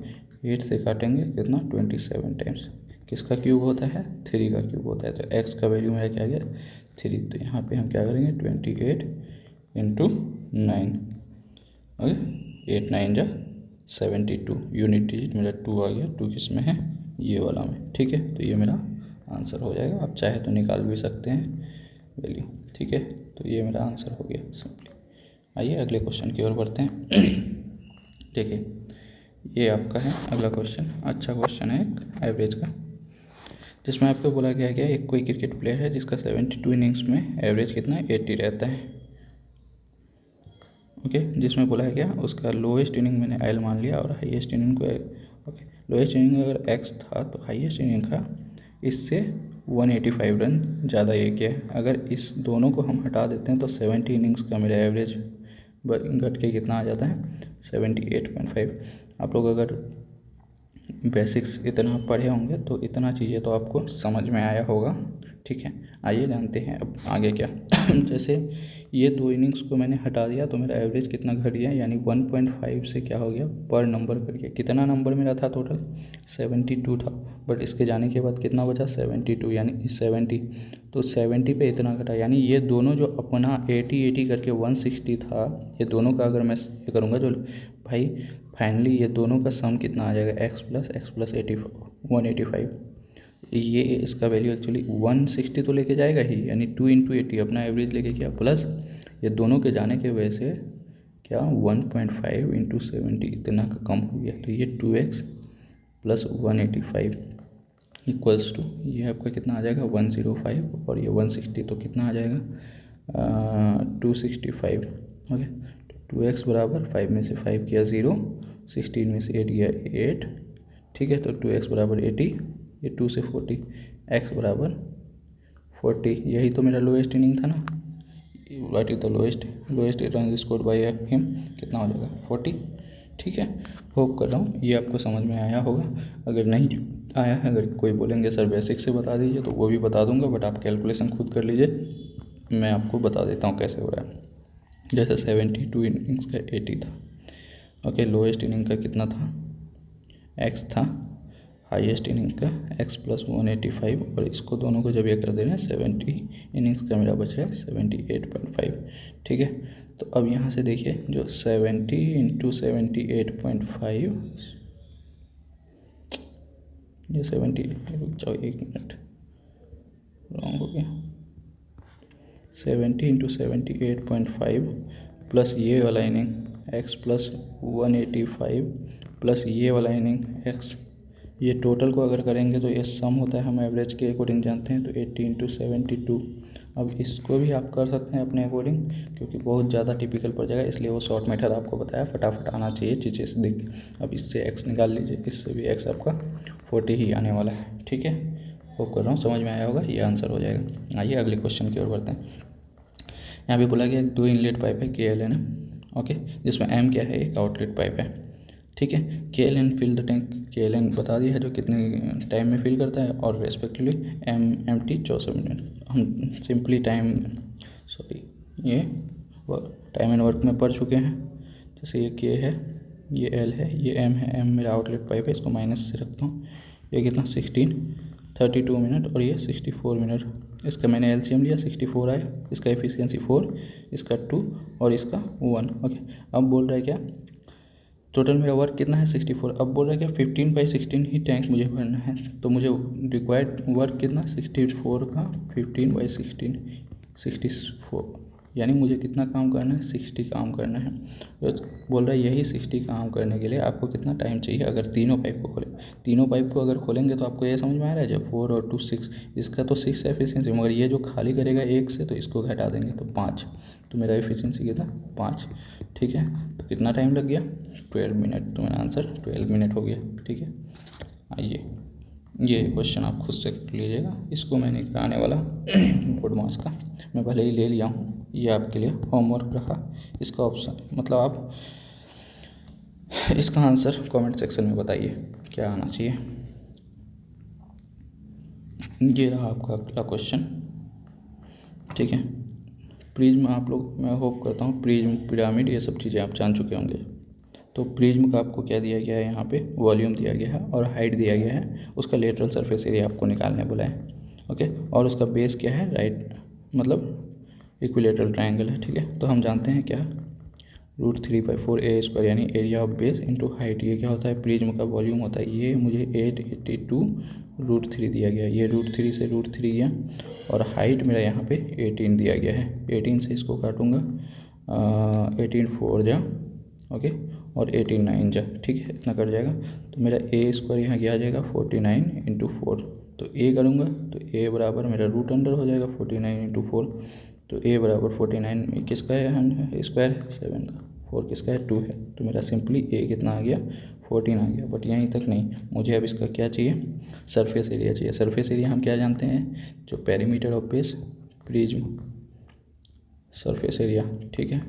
8 से काटेंगे कितना 27 टाइम्स, किसका क्यूब होता है 3 का क्यूब होता है, तो x का वैल्यू मेरा क्या गया 3, तो यहाँ पे हम क्या करेंगे 28 इंटू 9। ओके, 8 9 जा 72, यूनिट डिजिट मेरा 2 आ गया, 2 किस में है ये वाला में। ठीक है, तो ये मेरा आंसर हो जाएगा। आप चाहे तो निकाल भी सकते हैं वैल्यू। ठीक है, तो ये मेरा आंसर हो गया सिंपली। आइए अगले क्वेश्चन की ओर बढ़ते हैं। देखिए ये आपका है अगला क्वेश्चन, अच्छा क्वेश्चन है एक एवरेज का, जिसमें आपको बोला गया है एक कोई क्रिकेट प्लेयर है जिसका 72 इनिंग्स में एवरेज कितना 80 रहता है। ओके, जिसमें बोला है क्या उसका लोएस्ट इनिंग मैंने एल मान लिया और हाईएस्ट इनिंग को, ओके लोएस्ट इनिंग अगर एक्स था तो हाईएस्ट इनिंग का इससे 185 रन ज़्यादा ये क्या है। अगर इस दोनों को हम हटा देते हैं तो 70 इनिंग्स का मेरा एवरेज घट के कितना आ जाता है 78.5। आप लोग अगर बेसिक्स इतना पढ़े होंगे तो इतना चीज़ें तो आपको समझ में आया होगा। ठीक है, आइए जानते हैं अब आगे क्या। जैसे ये 2 इनिंग्स को मैंने हटा दिया तो मेरा एवरेज कितना घट गया, यानी 1.5 से क्या हो गया पर नंबर घट गया। कितना नंबर मेरा था टोटल 72 था, बट इसके जाने के बाद कितना बचा 72, यानी 70, तो 70 पे इतना घटा, यानी ये दोनों जो अपना 80 करके 160 था, ये दोनों का अगर मैं ये करूँगा जो भाई फाइनली ये दोनों का सम कितना आ जाएगा x प्लस 185। ये इसका वैल्यू एक्चुअली 160 तो लेके जाएगा ही, यानी 2 इंटू 80 अपना एवरेज लेके क्या प्लस ये दोनों के जाने के वजह से क्या 1.5 इंटू 70 इतना का कम हो गया, तो ये 2x प्लस 185 इक्वल्स टू ये आपका कितना आ जाएगा 105, और ये 160 तो कितना आ जाएगा 265। ओके, 2x बराबर 5 में से 5 किया 0, 16 में से 8 गया 8। ठीक है, तो 2x बराबर 80, ये 2 से 40, x बराबर 40। यही तो मेरा लोएस्ट इनिंग था ना, what is the lowest run scored by him, कितना हो जाएगा 40। ठीक है, होप कर रहा हूँ ये आपको समझ में आया होगा। अगर नहीं आया है, अगर कोई बोलेंगे सर बेसिक से बता दीजिए तो वो भी बता दूंगा, बट आप कैलकुलेशन खुद कर लीजिए, मैं आपको बता देता हूँ कैसे हो रहा है। जैसे 72 इनिंग्स का 80 था। ओके, लोएस्ट इनिंग का कितना था x था, हाईएस्ट इनिंग का x प्लस 185, और इसको दोनों को जब ये कर दे रहे हैं 70 इनिंग्स का मेरा बच रहा है 78.5। ठीक है, तो अब यहाँ से देखिए जो 70 इंटू 78.5, ये 70, रुक जाओ 1 मिनट रॉन्ग हो गया, 70 इंटू 78.5 प्लस ये वाला इनिंग x प्लस 185 प्लस ये वाला इनिंग x, ये टोटल को अगर करेंगे तो ये सम होता है, हम एवरेज के अकॉर्डिंग जानते हैं, तो 80 इंटू 72। अब इसको भी आप कर सकते हैं अपने अकॉर्डिंग, क्योंकि बहुत ज़्यादा टिपिकल पड़ जाएगा, इसलिए वो शॉर्ट मेथड आपको बताया, फटाफट आना चाहिए चीज़ें से देख। अब इससे x निकाल लीजिए, इससे भी x आपका 40 ही आने वाला है। ठीक है, होप कर रहा हूँ समझ में आया होगा, ये आंसर हो जाएगा। आइए अगले क्वेश्चन की ओर बढ़ते हैं। यहाँ पे बोला गया 2 इनलेट पाइप है KLN, ओके, जिसमें M क्या है एक आउटलेट पाइप है। ठीक है, KLN fill the tank, KLN बता दिया है जो कितने टाइम में फिल करता है, और रेस्पेक्टिवली MT 64 मिनट। हम सिंपली ये टाइम एंड वर्क में पढ़ चुके हैं। जैसे ये K है, ये L है, ये M है, M मेरा आउटलेट पाइप है, इसको माइनस से रखता हूँ। ये कितना 32 मिनट और ये 64 मिनट। इसका मैंने LCM लिया 64 आया, इसका एफिशिएंसी 4, इसका 2 और इसका 1। ओके, अब बोल रहा है क्या टोटल मेरा वर्क कितना है 64। अब बोल रहा है क्या 15/16 ही टैंक मुझे भरना है, तो मुझे रिक्वायर्ड वर्क कितना 64 का 15/16 64, यानी मुझे कितना काम करना है 60 काम करना है। तो बोल रहा है यही 60 काम करने के लिए आपको कितना टाइम चाहिए। अगर तीनों पाइप को खोलें, तीनों पाइप को अगर खोलेंगे तो आपको ये समझ में आ रहा है जब 4 और 2 6, इसका तो 6 एफिशिएंसी, मगर ये जो खाली करेगा 1 से तो इसको घटा देंगे तो 5, तो मेरा एफिशिएंसी कितना 5। ठीक है, तो कितना टाइम लग गया 12 मिनट, तो मेरा आंसर 12 मिनट हो गया। ठीक है, आइए ये क्वेश्चन आप खुद से कर लीजिएगा, इसको मैं नहीं कराने वाला बोर्ड मार्क्स का, मैं भले ही ले लिया हूँ, ये आपके लिए होमवर्क रहा। इसका ऑप्शन मतलब आप इसका आंसर कमेंट सेक्शन में बताइए क्या आना चाहिए। ये रहा आपका अगला क्वेश्चन। ठीक है, प्रिज्म आप लोग, मैं होप करता हूँ प्रिज्म, पिरामिड, ये सब चीज़ें आप जान चुके होंगे। तो प्रिज्म का आपको क्या दिया गया है, यहाँ पे वॉल्यूम दिया गया है और हाइट दिया गया है, उसका लेटरल सरफेस एरिया आपको निकालने बोला है। ओके, और उसका बेस क्या है, राइट, मतलब इक्विलेटरल ट्रायंगल है। ठीक है, तो हम जानते हैं क्या, √3/4 a² यानी area of base into height. ये क्या होता है, प्रिज्म का वॉल्यूम होता है। ये मुझे 882√3 दिया गया है, ये √3 से √3 गया, और हाइट मेरा यहाँ पे 18 दिया गया है। 18 से इसको काटूंगा, 18 4 जा, ओके, और 18 9 जा, ठीक है, इतना कट जाएगा। तो मेरा a² यहाँ क्या आ जाएगा 49 × 4। तो a करूँगा तो a बराबर मेरा रूट अंडर हो जाएगा 49 × 4। तो a बराबर 49 किसका है, स्क्वायर है 7 का, 4 किसका है 2 है। तो मेरा सिंपली a कितना आ गया 14 आ गया। बट यहीं तक नहीं, मुझे अब इसका क्या चाहिए, सरफेस एरिया चाहिए। सरफेस एरिया हम क्या जानते हैं, जो perimeter of base prism, surface area, ठीक है,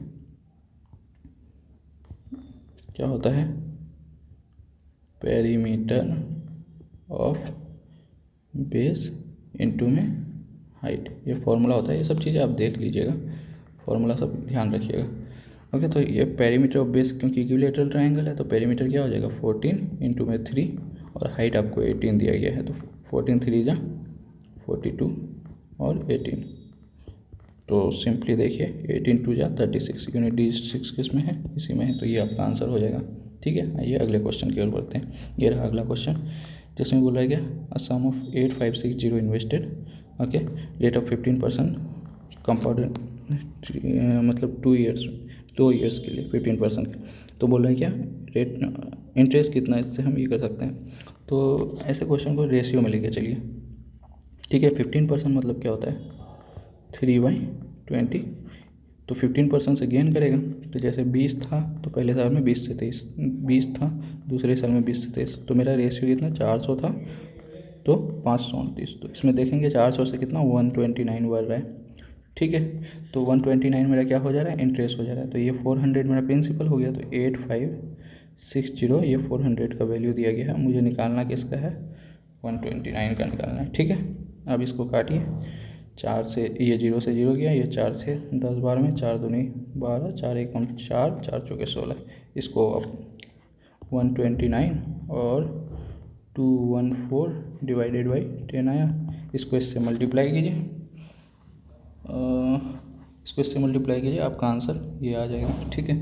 क्या होता है, पेरीमीटर ऑफ बेस इनटू में हाइट, ये फॉर्मूला होता है। ये सब चीज़ें आप देख लीजिएगा, फॉर्मूला सब ध्यान रखिएगा। ओके, तो ये पेरीमीटर ऑफ बेस, क्योंकि इक्विलेटरल ट्रायंगल है तो पेरीमीटर क्या हो जाएगा 14 इंटू में 3, और हाइट आपको 18 दिया गया है। तो 14 3 जा 42 और 18, तो सिंपली देखिए 18 2 जा 36, यूनिट D6 किस में है, इसी में है। तो ये आपका आंसर हो जाएगा। ठीक है, आइए अगले क्वेश्चन की ओर बढ़ते हैं। ये रहा अगला क्वेश्चन, जिसमें बोल रहा है क्या, a sum of 8560 invested, okay, rate of 15% compound, मतलब 2 ईयर्स के लिए 15%। तो बोल रहा है क्या, रेट इंटरेस्ट कितना, इससे हम ये कर सकते हैं। तो ऐसे क्वेश्चन को रेशियो में लेके चलिए। ठीक है, 15% मतलब क्या होता है 3/20। तो 15% से गेन करेगा। तो जैसे 20 था तो पहले साल में 20 से 23, 20 था दूसरे साल में 20 से 23, तो मेरा रेशियो कितना 400 था तो 529। तो इसमें देखेंगे 400 से कितना 129 बढ़ रहा है। ठीक है, तो 129 मेरा क्या हो जा रहा है, इंटरेस्ट हो जा रहा है। तो ये 400 मेरा प्रिंसिपल हो गया। तो 8560 ये 400 का वैल्यू दिया गया है, मुझे निकालना किसका है 129 का निकालना है। ठीक है, अब इसको काटिए, 4 से ये 0 से 0 गया, ये 4 से 10 12 में, 4 दूनी 12, 4 एकम 4, 4 चौके 16। इसको अब 129 और 214 डिवाइडेड बाई 10 आया, इसको इससे मल्टीप्लाई कीजिए, इसको इससे मल्टीप्लाई कीजिए, आपका आंसर ये आ जाएगा। ठीक है,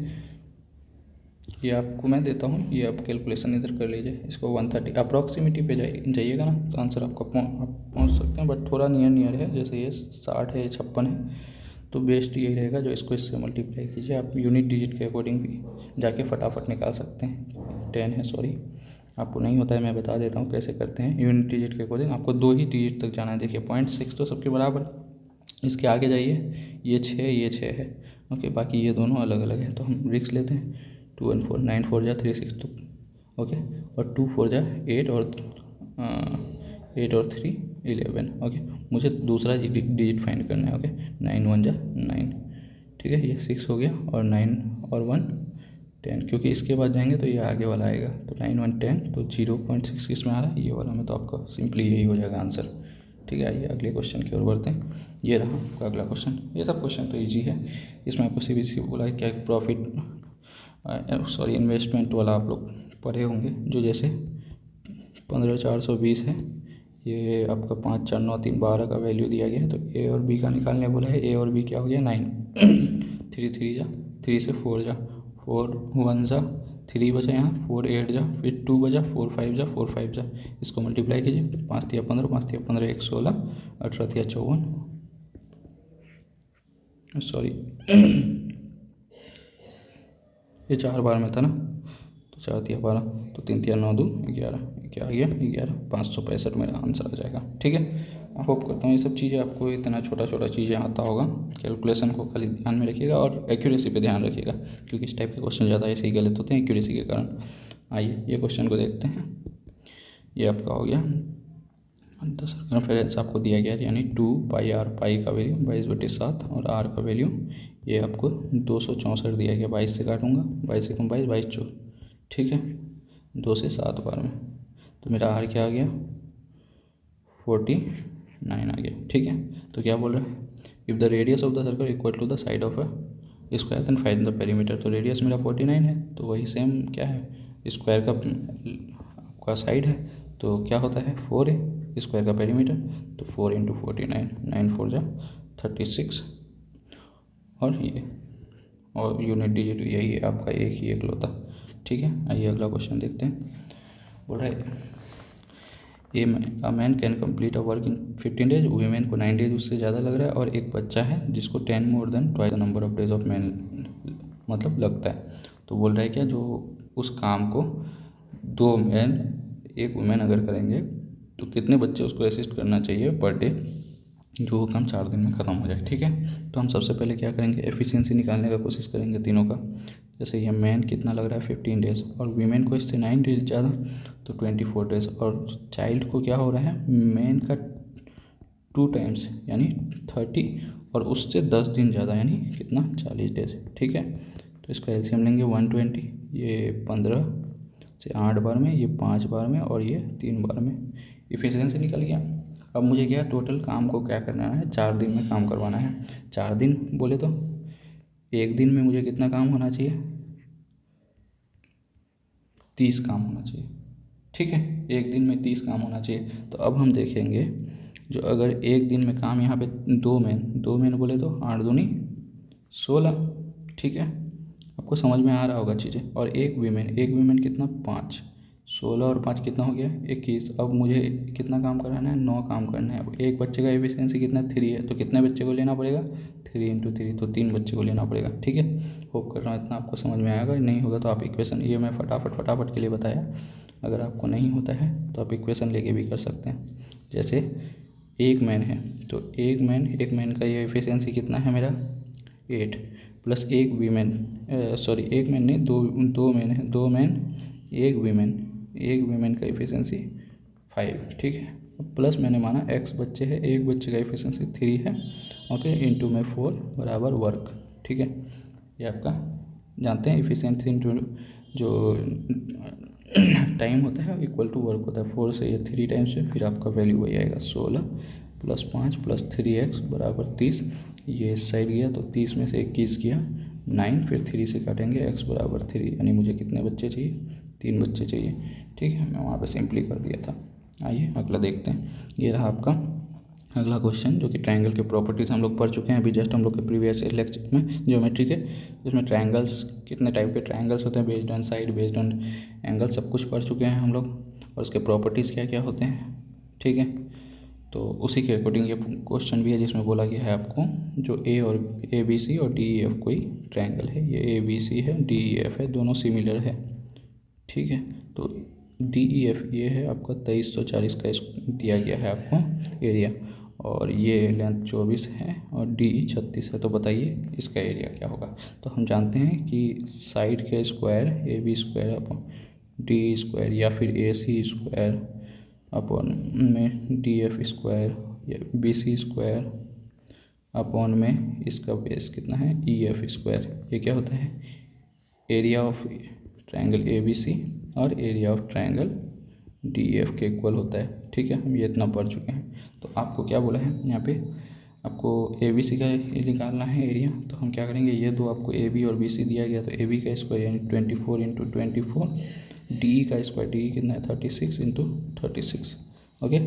ये आपको मैं देता हूँ, ये आप कैलकुलेशन इधर कर लीजिए। इसको 130 अप्रॉक्सीमेटी पे जाइएगा ना, तो आंसर आपका पहुँच सकते हैं। बट थोड़ा नियर है, जैसे ये 60 है, 56 है, तो बेस्ट यही रहेगा जो इसको इससे मल्टीप्लाई कीजिए। आप यूनिट डिजिट के अकॉर्डिंग भी जाके फटाफट निकाल सकते हैं। 10 है, सॉरी, आपको नहीं होता है, मैं बता देता हूँ कैसे करते हैं। यूनिट डिजिट के अकॉर्डिंग आपको 2 ही डिजिट तक जाना है। देखिए 0.6 तो सबके बराबर, इसके आगे जाइए, ये 6 ये 6 है, ओके, बाकी ये दोनों अलग अलग है। तो हम रिक्स लेते हैं, 2 and 4 9 4 जा 36, तो ओके, और 2 4 जा 8 और 8 और 3 11, ओके। मुझे दूसरा डिजिट फाइंड करना है, ओके, 9 1 जा 9, ठीक है, ये 6 हो गया, और 9 और 1 10, क्योंकि इसके बाद जाएंगे तो ये आगे वाला आएगा। तो 9 1 10, तो 0.6 किस में आ रहा है, ये वाला में, तो आपका सिंपली यही हो जाएगा आंसर। ठीक है, आइए अगले क्वेश्चन की ओर बढ़ते हैं। ये रहा आपका अगला क्वेश्चन। ये सब क्वेश्चन तो इजी है, इसमें आपको CBSE बोला है क्या, प्रॉफिट सॉरी इन्वेस्टमेंट वाला आप लोग पढ़े होंगे, जो जैसे 15,420 है, ये आपका 5 4 9 3 12 का वैल्यू दिया गया है। तो A और B का निकालने बोला है। A और B क्या हो गया 9, 3 3 जा 3 से 4 जा 4 1 जा 3 बचा यहाँ, 4 8 जा, फिर 2 बजा, 4 5 जा 4 5 जा, इसको मल्टीप्लाई कीजिए, 5 3 15, 5 3 15 1 16, 18 3 54, सॉरी ये 4 बार में था ना, तो 4 3 12, तो 3 3 9 2 11, क्या आ गया 11, 565 मेरा आंसर आ जाएगा। ठीक है, आई होप करता हूँ ये सब चीज़ें आपको इतना छोटा छोटा चीज़ें आता होगा। कैलकुलेशन को खाली ध्यान में रखिएगा और एक्यूरेसी पे ध्यान रखिएगा, क्योंकि इस टाइप के क्वेश्चन ज़्यादा ऐसे ही गलत होते हैं एक्यूरेसी के कारण। आइए ये क्वेश्चन को देखते हैं। ये आपका हो गया, द सर्कमफेरेंस आपको दिया गया, यानी 2πr, पाई का वैल्यू 22/7 और r का वैल्यू ये आपको 264 दिया गया। 22 से काटूंगा, 22 से कम 22 22 चौक, ठीक है, 2 से 7 बार में। तो मेरा r क्या आ गया 49 आ गया। ठीक है, तो क्या बोल रहा है, if the radius of the circle equal to the side of a square then find the perimeter. तो रेडियस मेरा 49 है, तो वही सेम क्या है, स्क्वायर का आपका साइड है, तो क्या होता है 4 है स्क्वायर का पेरीमीटर, तो 4 इंटू 49, 9 4 जा 36, और यूनिट डिजिट यही है आपका, एक ही एकलौता। ठीक है, आइए अगला क्वेश्चन देखते हैं। बोल रहा है a man can complete a work in 15 days, women को 9 डेज उससे ज़्यादा लग रहा है, और एक बच्चा है जिसको 10 more than twice the number of days of man मतलब लगता है। तो बोल रहा है क्या, जो उस काम को 2 मैन 1 वुमेन अगर करेंगे तो कितने बच्चे उसको असिस्ट करना चाहिए पर डे, जो वो काम 4 दिन में ख़त्म हो जाए। ठीक है, तो हम सबसे पहले क्या करेंगे, एफिशिएंसी निकालने का कोशिश करेंगे तीनों का। जैसे ये मैन कितना लग रहा है 15 डेज, और वीमेन को इससे 9 डेज ज़्यादा तो 24 डेज, और चाइल्ड को क्या हो रहा है, मैन का 2 टाइम्स यानी 30, और उससे 10 दिन ज़्यादा यानी कितना 40 डेज। ठीक है, तो इसका एलसीएम लेंगे 120, ये 15 से 8 बार में, ये 5 बार में, और ये 3 बार में। इफिशियंसी निकल गया। अब मुझे क्या टोटल काम को क्या करना है, 4 दिन में काम करवाना है। 4 दिन बोले तो एक दिन में मुझे कितना काम होना चाहिए, 30 काम होना चाहिए। ठीक है, एक दिन में 30 काम होना चाहिए। तो अब हम देखेंगे, जो अगर एक दिन में काम यहाँ पे 2 मैन बोले तो 8 दूनी 16। ठीक है, आपको समझ में आ रहा होगा चीज़ें। और एक वीमेन कितना 5, 16 और 5 कितना हो गया 21। अब मुझे कितना काम कराना है, 9 काम करना है। अब एक बच्चे का एफिशिएंसी कितना 3 है, तो कितने बच्चे को लेना पड़ेगा, 3 इंटू 3, तो 3 बच्चे को लेना पड़ेगा। ठीक है, होप कर रहा हूँ इतना आपको समझ में आएगा। नहीं होगा तो आप इक्वेशन, ये मैं फटाफट के लिए बताया, अगर आपको नहीं होता है तो आप इक्वेशन लेके भी कर सकते हैं। जैसे एक मैन है, तो एक मैन का ये एफिशिएंसी कितना है मेरा 8, प्लस एक वीमेन, सॉरी एक मैन नहीं, दो मैन है, 2 मैन 1 वीमेन का एफिशिएंसी 5। ठीक है, प्लस मैंने माना x बच्चे है, एक बच्चे का एफिशिएंसी 3 है। ओके, इंटू में 4 बराबर वर्क। ठीक है, ये आपका जानते हैं एफिशिएंसी इंटू जो टाइम होता है इक्वल टू वर्क होता है। 4 से ये 3 टाइम्स है, फिर आपका वैल्यू वही आएगा 16 प्लस 5 प्लस 3x बराबर 30। ये इस साइड गया तो 30 में से 21 गया 9, फिर 3 से काटेंगे x बराबर 3, यानी मुझे कितने बच्चे चाहिए, 3 बच्चे चाहिए। ठीक है, मैं वहाँ पे सिंपली कर दिया था। आइए अगला देखते हैं। ये रहा आपका अगला क्वेश्चन, जो कि ट्रायंगल के प्रॉपर्टीज़ हम लोग पढ़ चुके हैं अभी जस्ट हम लोग के प्रीवियस लेक्चर में, ज्योमेट्री के, जिसमें ट्रायंगल्स कितने टाइप के ट्रायंगल्स होते हैं, based on side, based on angle, सब कुछ पढ़ चुके हैं हम लोग, और उसके प्रॉपर्टीज़ क्या क्या होते हैं। ठीक है, तो उसी के अकॉर्डिंग ये क्वेश्चन भी है, जिसमें बोला गया है आपको जो ए बी सी और डी ई एफ कोई ट्रायंगल है, ये ए बी सी है, डी ई एफ है, दोनों सिमिलर है। ठीक है, तो डी ई एफ ये है आपका 2340 का दिया गया है आपको एरिया, और ये लेंथ 24 है, और डी ई 36 है। तो बताइए इसका एरिया क्या होगा। तो हम जानते हैं कि साइड के square A B square upon D square, या फिर ए सी स्क्वायर अपॉन में डी एफ स्क्वायर, या बी सी स्क्वायर अपॉन में इसका बेस कितना है ई एफ स्क्वायर, ये क्या होता है area of triangle A B C और area of triangle D F के इक्वल होता है। ठीक है, हम ये इतना पढ़ चुके हैं। तो आपको क्या बोला है यहाँ पे, आपको ए बी सी का निकालना है एरिया। तो हम क्या करेंगे, ये दो आपको ए बी और बी सी दिया गया, तो ए बी का स्क्वायर यानी 24 इंटू 24, डी ई का स्क्वायर, डी ई कितना है 36 इंटू 36। Okay,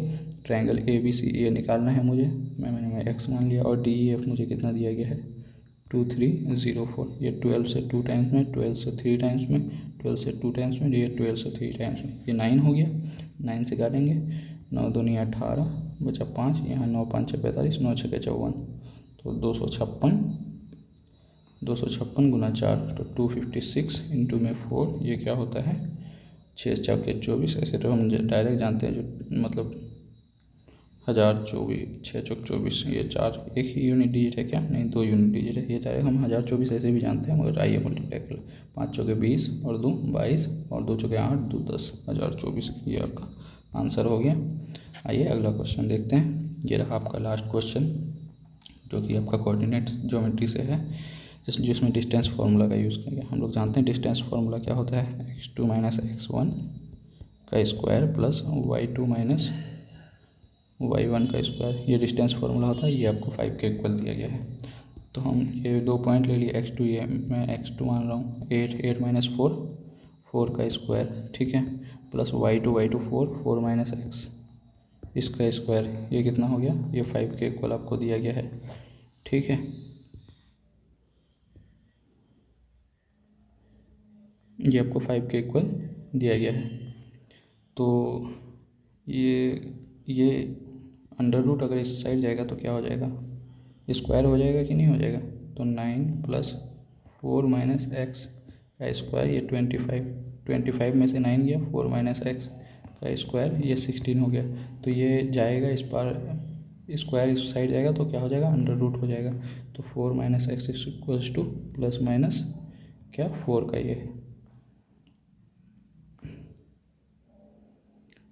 triangle A B C ये निकालना है मुझे, मैंने एक्स मान लिया, और डी ई एफ मुझे कितना दिया गया है 2304। ये 12 से 2 टाइम्स में, 12 से 3 टाइम्स में, 12 से 2 टाइम्स में, ये 12 से 3 टाइम्स में, ये 9 हो गया। 9 से काटेंगे, 9 दूनी 18 बचा 5, यहाँ 9 5 6 45, 9 6 54, तो 256 गुना 4, तो 256 इंटू में 4, ये क्या होता है 6 चौके 24। ऐसे तो हम डायरेक्ट जानते हैं, जो मतलब 1024, 6 चौक 24, ये 4 एक ही यूनिट डिजिट है क्या, नहीं 2 यूनिट डिजिट है। ये डायरेक्ट हम 1024 ऐसे भी जानते हैं, मगर आइए मल्टीप्लाई कर, 5 चौके 20 और 2 22 और 2 चौके 8 2 10, 1024, ये आपका आंसर हो गया। आइए अगला क्वेश्चन देखते हैं। ये रहा आपका लास्ट क्वेश्चन, जो कि आपका कोऑर्डिनेट ज्योमेट्री से है, जिसमें डिस्टेंस फार्मूला का यूज़ करेंगे। हम लोग जानते हैं डिस्टेंस फार्मूला क्या होता है, x2 - x1 का स्क्वायर प्लस y2 - y1 का स्क्वायर, ये डिस्टेंस फार्मूला होता है, ये आपको 5 के इक्वल दिया गया है। तो हम ये 2 पॉइंट ले लिए, x2, ये मैं x2 मान रहा हूँ, 8 माइनस 4 का स्क्वायर, ठीक है, प्लस y2 4 माइनस x, इसका स्क्वायर, ये कितना हो गया, ये 5 के इक्वल आपको दिया गया है, ठीक है। ये आपको 5 के इक्वल दिया गया है। तो ये अंडर रूट अगर इस साइड जाएगा तो क्या हो जाएगा, स्क्वायर हो जाएगा कि नहीं हो जाएगा। तो 9 प्लस 4 माइनस एक्स का स्क्वायर, ये 25 में से 9 गया, 4 माइनस एक्स का स्क्वायर, ये 16 हो गया। तो ये जाएगा इस पार, स्क्वायर इस साइड जाएगा तो क्या हो जाएगा, अंडर रूट हो जाएगा। तो 4 minus x equals two plus minus क्या 4 का ये है,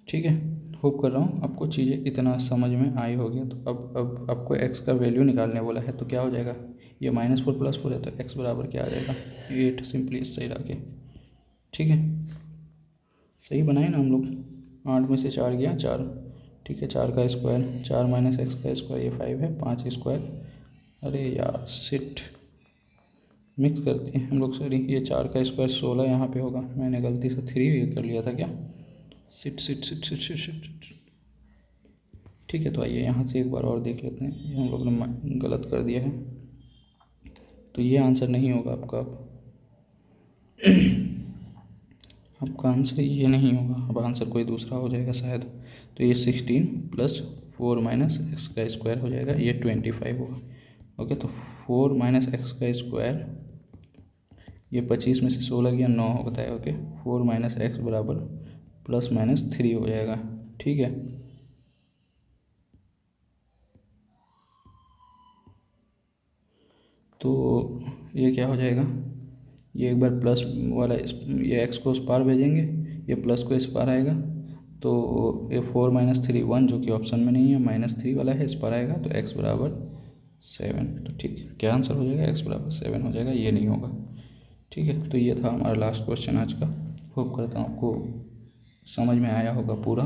ठीक है। होप कर रहा हूँ आपको चीज़ें इतना समझ में आई होगी। तो अब आपको x का वैल्यू निकालने बोला है, तो क्या हो जाएगा, ये -4 + 4 है, तो x बराबर क्या आ जाएगा, 8, सिंपली इस साइड आके, ठीक है। सही बनाए ना हम लोग, 8 में से 4 गया 4, ठीक है, 4 का स्क्वायर, 4 माइनस एक्स का स्क्वायर, ये 5 है, 5 स्क्वायर, अरे यार सिट, मिक्स करते हैं हम लोग, सॉरी, ये 4 का स्क्वायर 16 यहाँ पे होगा, मैंने गलती से 3 ये कर लिया था क्या, sit sit sit sit sit sit, ठीक है। तो आइए यहाँ से एक बार और देख लेते हैं, ये हम लोग ने गलत कर दिया है, तो ये आंसर नहीं होगा आपका, आपका आंसर ये नहीं होगा, अब आंसर कोई दूसरा हो जाएगा शायद। तो ये 16 प्लस 4 माइनस एक्स का स्क्वायर हो जाएगा, ये 25 होगा, ओके। तो 4 माइनस एक्स का स्क्वायर, ये 25 में से 16 गया 9 होता है, ओके। 4 माइनस एक्स बराबर प्लस माइनस 3 हो जाएगा, ठीक है। तो ये क्या हो जाएगा, ये एक बार प्लस वाला ये x को उस पार भेजेंगे, ये प्लस को इस पार आएगा, तो ये 4 माइनस 3 1, जो कि ऑप्शन में नहीं है, -3 वाला है, इस पर आएगा, तो x बराबर 7, तो ठीक है, क्या आंसर हो जाएगा, x बराबर 7 हो जाएगा, ये नहीं होगा, ठीक है। तो ये था हमारा लास्ट क्वेश्चन आज का। होप करता हूँ आपको समझ में आया होगा पूरा,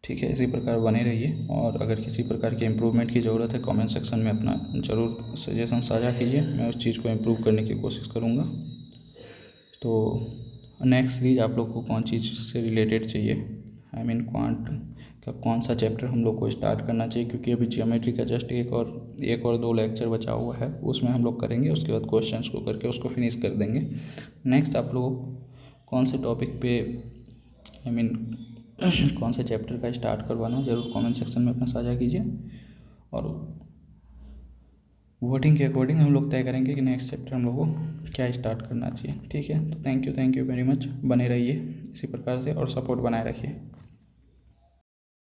ठीक है। इसी प्रकार बने रहिए, और अगर किसी प्रकार के इम्प्रूवमेंट की ज़रूरत है, कमेंट सेक्शन में अपना ज़रूर सजेशन साझा कीजिए, मैं उस चीज़ को इम्प्रूव करने की कोशिश करूँगा। तो नेक्स्ट सीरीज आप लोग को कौन चीज़ से रिलेटेड चाहिए, आई मीन क्वांट का कौन सा चैप्टर हम लोग को स्टार्ट करना चाहिए, क्योंकि अभी ज्योमेट्री का जस्ट एक और 2 लेक्चर बचा हुआ है, उसमें हम लोग करेंगे, उसके बाद क्वेश्चंस को करके उसको फिनिश कर देंगे। नेक्स्ट आप लोगों को कौन से टॉपिक पे, आई मीन कौन से चैप्टर का स्टार्ट करवाना, ज़रूर कमेंट सेक्शन में अपना साझा कीजिए, और वोटिंग के अकॉर्डिंग हम लोग तय करेंगे कि नेक्स्ट चैप्टर हम लोग को क्या स्टार्ट करना चाहिए, ठीक है। तो थैंक यू वेरी मच, बने रहिए इसी प्रकार से, और सपोर्ट बनाए रखिए।